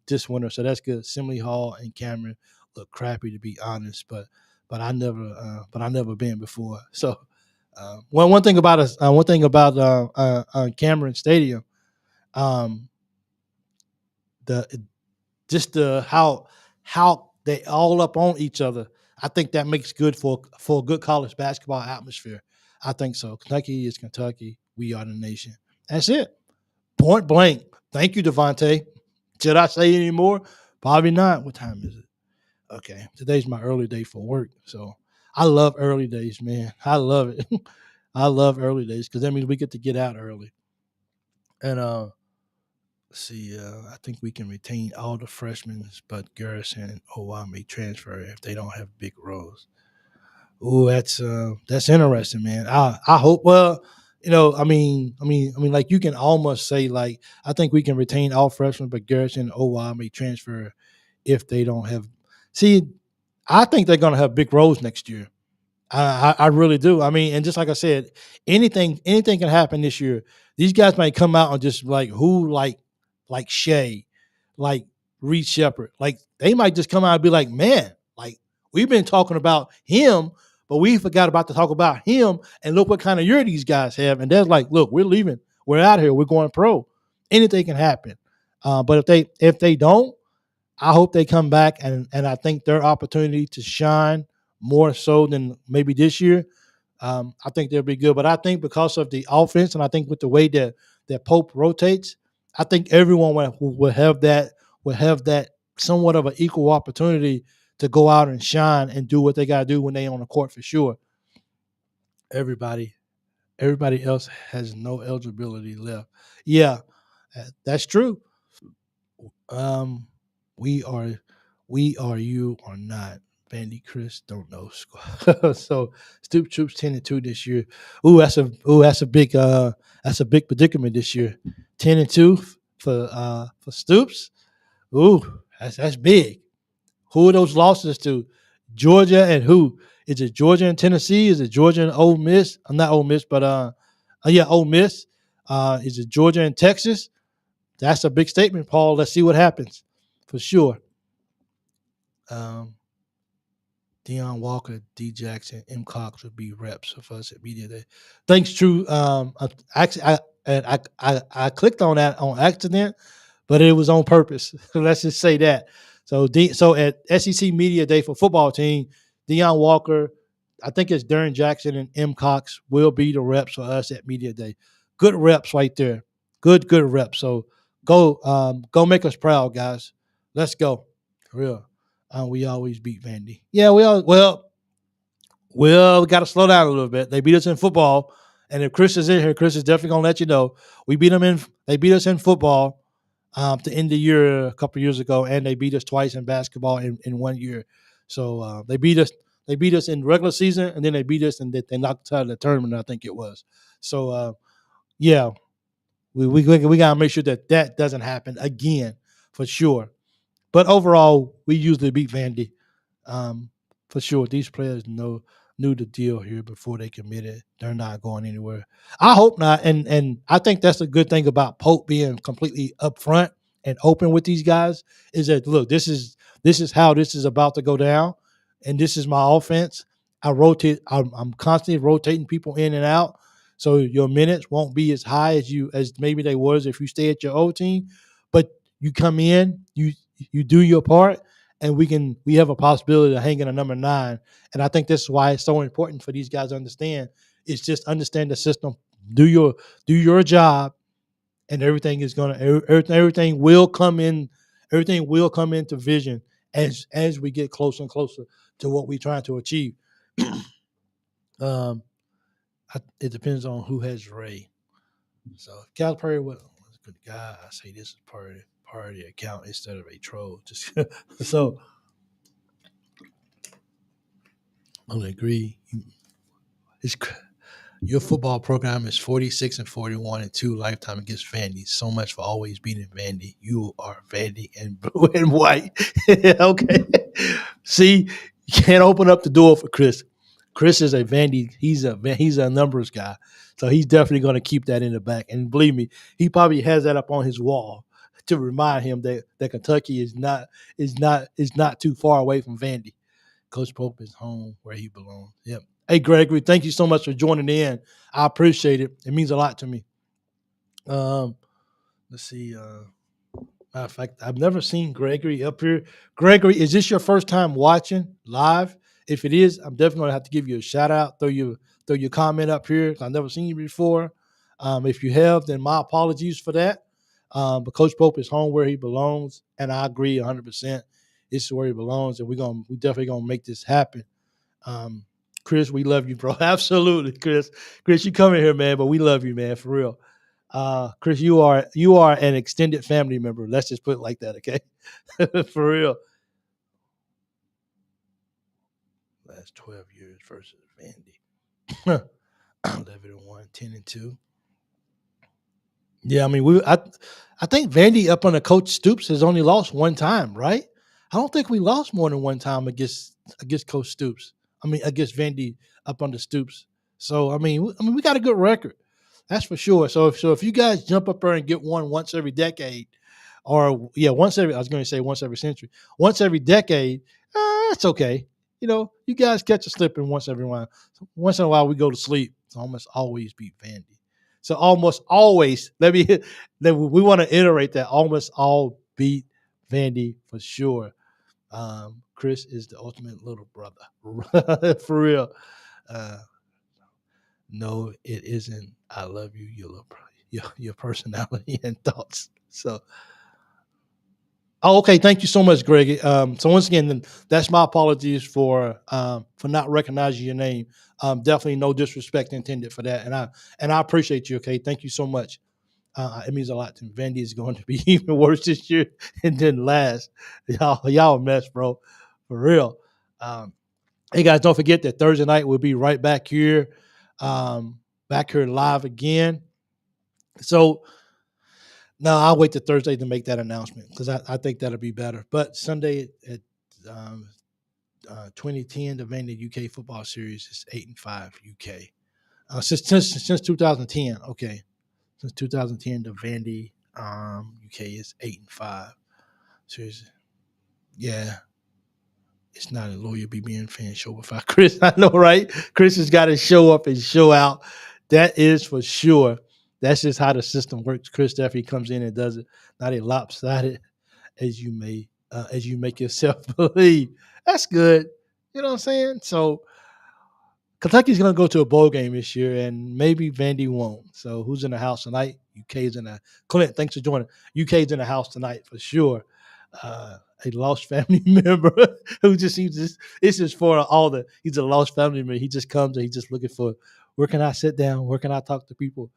this winter, so that's good. Assembly Hall and Cameron look crappy to be honest, but I never been before. So one thing about Cameron Stadium, how they all up on each other. I think that makes good for a good college basketball atmosphere. I think so. Kentucky is Kentucky. We are the nation. That's it. Point blank. Thank you, Devontae. Should I say any more? Probably not. What time is it? Okay. Today's my early day for work. So I love early days, man. I love it. I love early days because that means we get to get out early. And let's see, I think we can retain all the freshmen, but Garrison and OY may transfer if they don't have big roles. Oh, that's interesting, man. I hope. Well, like you can almost say like I think we can retain all freshmen, but Garrison and OY may transfer if they don't have. See, I think they're going to have big roles next year. I really do. I mean, and just like I said, anything can happen this year. These guys might come out and just like Shea, like Reed Shepherd, like they might just come out and be like, man, like we've been talking about him, but we forgot about to talk about him. And look what kind of year these guys have. And they're like, look, we're leaving. We're out here. We're going pro. Anything can happen. But if they don't, I hope they come back, and I think their opportunity to shine more so than maybe this year. I think they'll be good. But I think because of the offense, and I think with the way that Pope rotates, I think everyone will have that somewhat of an equal opportunity to go out and shine and do what they got to do when they're on the court for sure. Everybody else has no eligibility left. Yeah, that's true. We are you are not. Vandy Chris don't know. So Stoop Troops 10-2 this year. That's a big predicament this year. 10-2 for Stoops. That's big. Who are those losses to? Georgia and who? Is it Georgia and Tennessee? Is it Georgia and Ole Miss? I'm not Ole Miss, but Ole Miss. Is it Georgia and Texas? That's a big statement, Paul. Let's see what happens for sure. Deion Walker, D Jackson, 𝐂𝐿𝐍𝐊 would be reps of us at Media Day. Thanks, True. Actually, I clicked on that on accident, but it was on purpose. Let's just say that. So at SEC Media Day for football team, Deion Walker, I think it's Darren Jackson and 𝐂𝐿𝐍𝐊 will be the reps for us at Media Day. Good reps right there. Good reps. So go make us proud, guys. Let's go. For real. We always beat Vandy. Yeah, we got to slow down a little bit. They beat us in football, and if Chris is in here, Chris is definitely gonna let you know. They beat us in football to end the year a couple years ago, and they beat us twice in basketball in 1 year. So they beat us in regular season, and then they beat us and they knocked us out of the tournament, I think it was. So yeah, we gotta make sure that doesn't happen again for sure. But overall, we usually beat Vandy for sure. These players knew the deal here before they committed. They're not going anywhere. I hope not. And I think that's a good thing about Pope being completely upfront and open with these guys is that, look, this is how this is about to go down, and this is my offense. I'm constantly rotating people in and out, so your minutes won't be as high as maybe they was if you stay at your old team. But you come in, you do your part, and we have a possibility of hanging a number 9. And I think this is why it's so important for these guys to understand. It's just understand the system, do your job, and everything will come into vision as we get closer and closer to what we're trying to achieve. It depends on who has Ray. So if Calipari was a good guy, I say this is party account instead of a troll. Just so I would agree. Your football program is 46-41-2 lifetime against Vandy. So much for always beating Vandy. You are Vandy in blue and white. Okay. See, you can't open up the door for Chris. Chris is a Vandy. He's a numbers guy, so he's definitely going to keep that in the back. And believe me, he probably has that up on his wall to remind him that Kentucky is not too far away from Vandy. Coach Pope is home where he belongs. Yep. Hey, Gregory, thank you so much for joining in. I appreciate it. It means a lot to me. Let's see. Matter of fact, I've never seen Gregory up here. Gregory, is this your first time watching live? If it is, I'm definitely gonna have to give you a shout out. Throw your comment up here. I've never seen you before. If you have, then my apologies for that. But Coach Pope is home where he belongs, and I agree 100%. This is where he belongs, and we definitely gonna make this happen. Chris, we love you, bro. Absolutely, Chris. Chris, you come in here, man, but we love you, man, for real. Chris, you are an extended family member. Let's just put it like that, okay? For real. Last 12 years versus Vandy. 11-1, 10-2. Yeah, I mean, I think Vandy up under Coach Stoops has only lost one time, right? I don't think we lost more than one time against Coach Stoops. I mean, against Vandy up under Stoops. So I mean, we got a good record, that's for sure. So if you guys jump up there and get one once every decade, or once every century, once every decade, it's okay. you guys catch a slipping once every while. Once in a while, we go to sleep. It's almost always beat Vandy. So almost always, we want to iterate that almost all beat Vandy for sure. Chris is the ultimate little brother, for real. No, it isn't. I love you, your personality and thoughts. So, okay. Thank you so much, Greg. So once again, that's my apologies for not recognizing your name. Definitely no disrespect intended for that, and I appreciate you. Okay, thank you so much. It means a lot to me. Vandy is going to be even worse this year and then last. Y'all a mess, bro, for real. Hey guys, don't forget that Thursday night we'll be right back here live again. So no, I'll wait till Thursday to make that announcement because I think that'll be better. But Sunday at 2010, the Vandy UK football series is 8-5 UK. Since 2010, okay. Since 2010, the Vandy UK is 8-5. Seriously, yeah. It's not a Loyal BBN fan show without Chris. I know, right? Chris has got to show up and show out. That is for sure. That's just how the system works. Chris definitely comes in and does it. Not a lopsided as you make yourself believe. That's good. You know what I'm saying? So Kentucky's going to go to a bowl game this year, and maybe Vandy won't. So who's in the house tonight? UK's in the Clint. Thanks for joining. UK's in the house tonight for sure. A lost family member who it's just for he's a lost family member. He just comes and he's just looking for, where can I sit down? Where can I talk to people?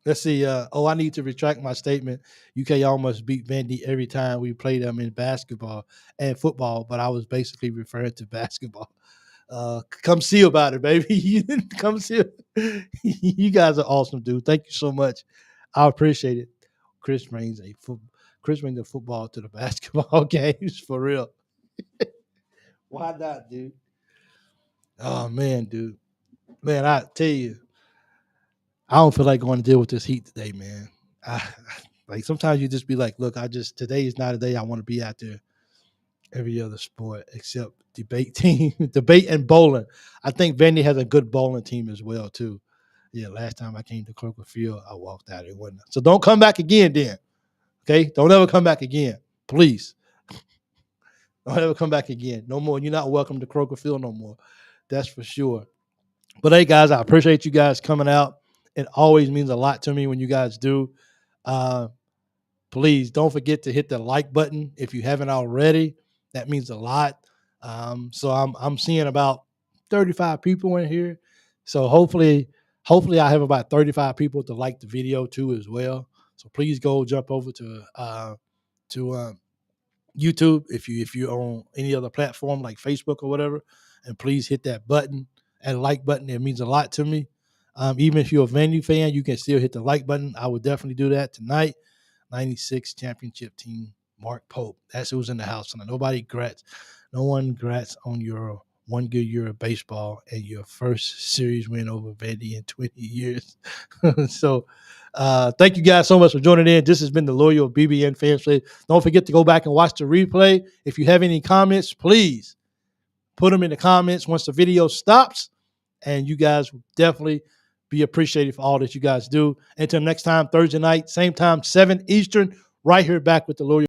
Let's see. I need to retract my statement. UK almost beat Vandy every time we played them in basketball and football, but I was basically referring to basketball. Come see about it, baby. Come see. You guys are awesome, dude. Thank you so much. I appreciate it. Chris brings the football to the basketball games for real. Why not, dude? Oh man, dude. Man, I tell you, I don't feel like going to deal with this heat today, man. Like sometimes you just be like, look, today is not a day I want to be out there. Every other sport except debate and bowling. I think Vandy has a good bowling team as well too. Yeah, last time I came to Kroger Field, I walked out. It wasn't. So don't come back again, then. Okay, don't ever come back again, please. Don't ever come back again. No more. You're not welcome to Kroger Field no more. That's for sure. But hey, guys, I appreciate you guys coming out. It always means a lot to me when you guys do. Please don't forget to hit the like button if you haven't already. That means a lot. So I'm seeing about 35 people in here. So hopefully I have about 35 people to like the video too as well. So please go jump over to YouTube if you're on any other platform like Facebook or whatever, and please hit that button, that like button. It means a lot to me. Even if you're a Vandy fan, you can still hit the like button. I would definitely do that tonight. 96 championship team, Mark Pope. That's who's in the house tonight. No one grats on your one good year of baseball and your first series win over Vandy in 20 years. So thank you guys so much for joining in. This has been the Loyal BBN Family. Don't forget to go back and watch the replay. If you have any comments, please put them in the comments once the video stops, and you guys will definitely be appreciated for all that you guys do. Until next time, Thursday night, same time, 7 Eastern, right here back with the Loyal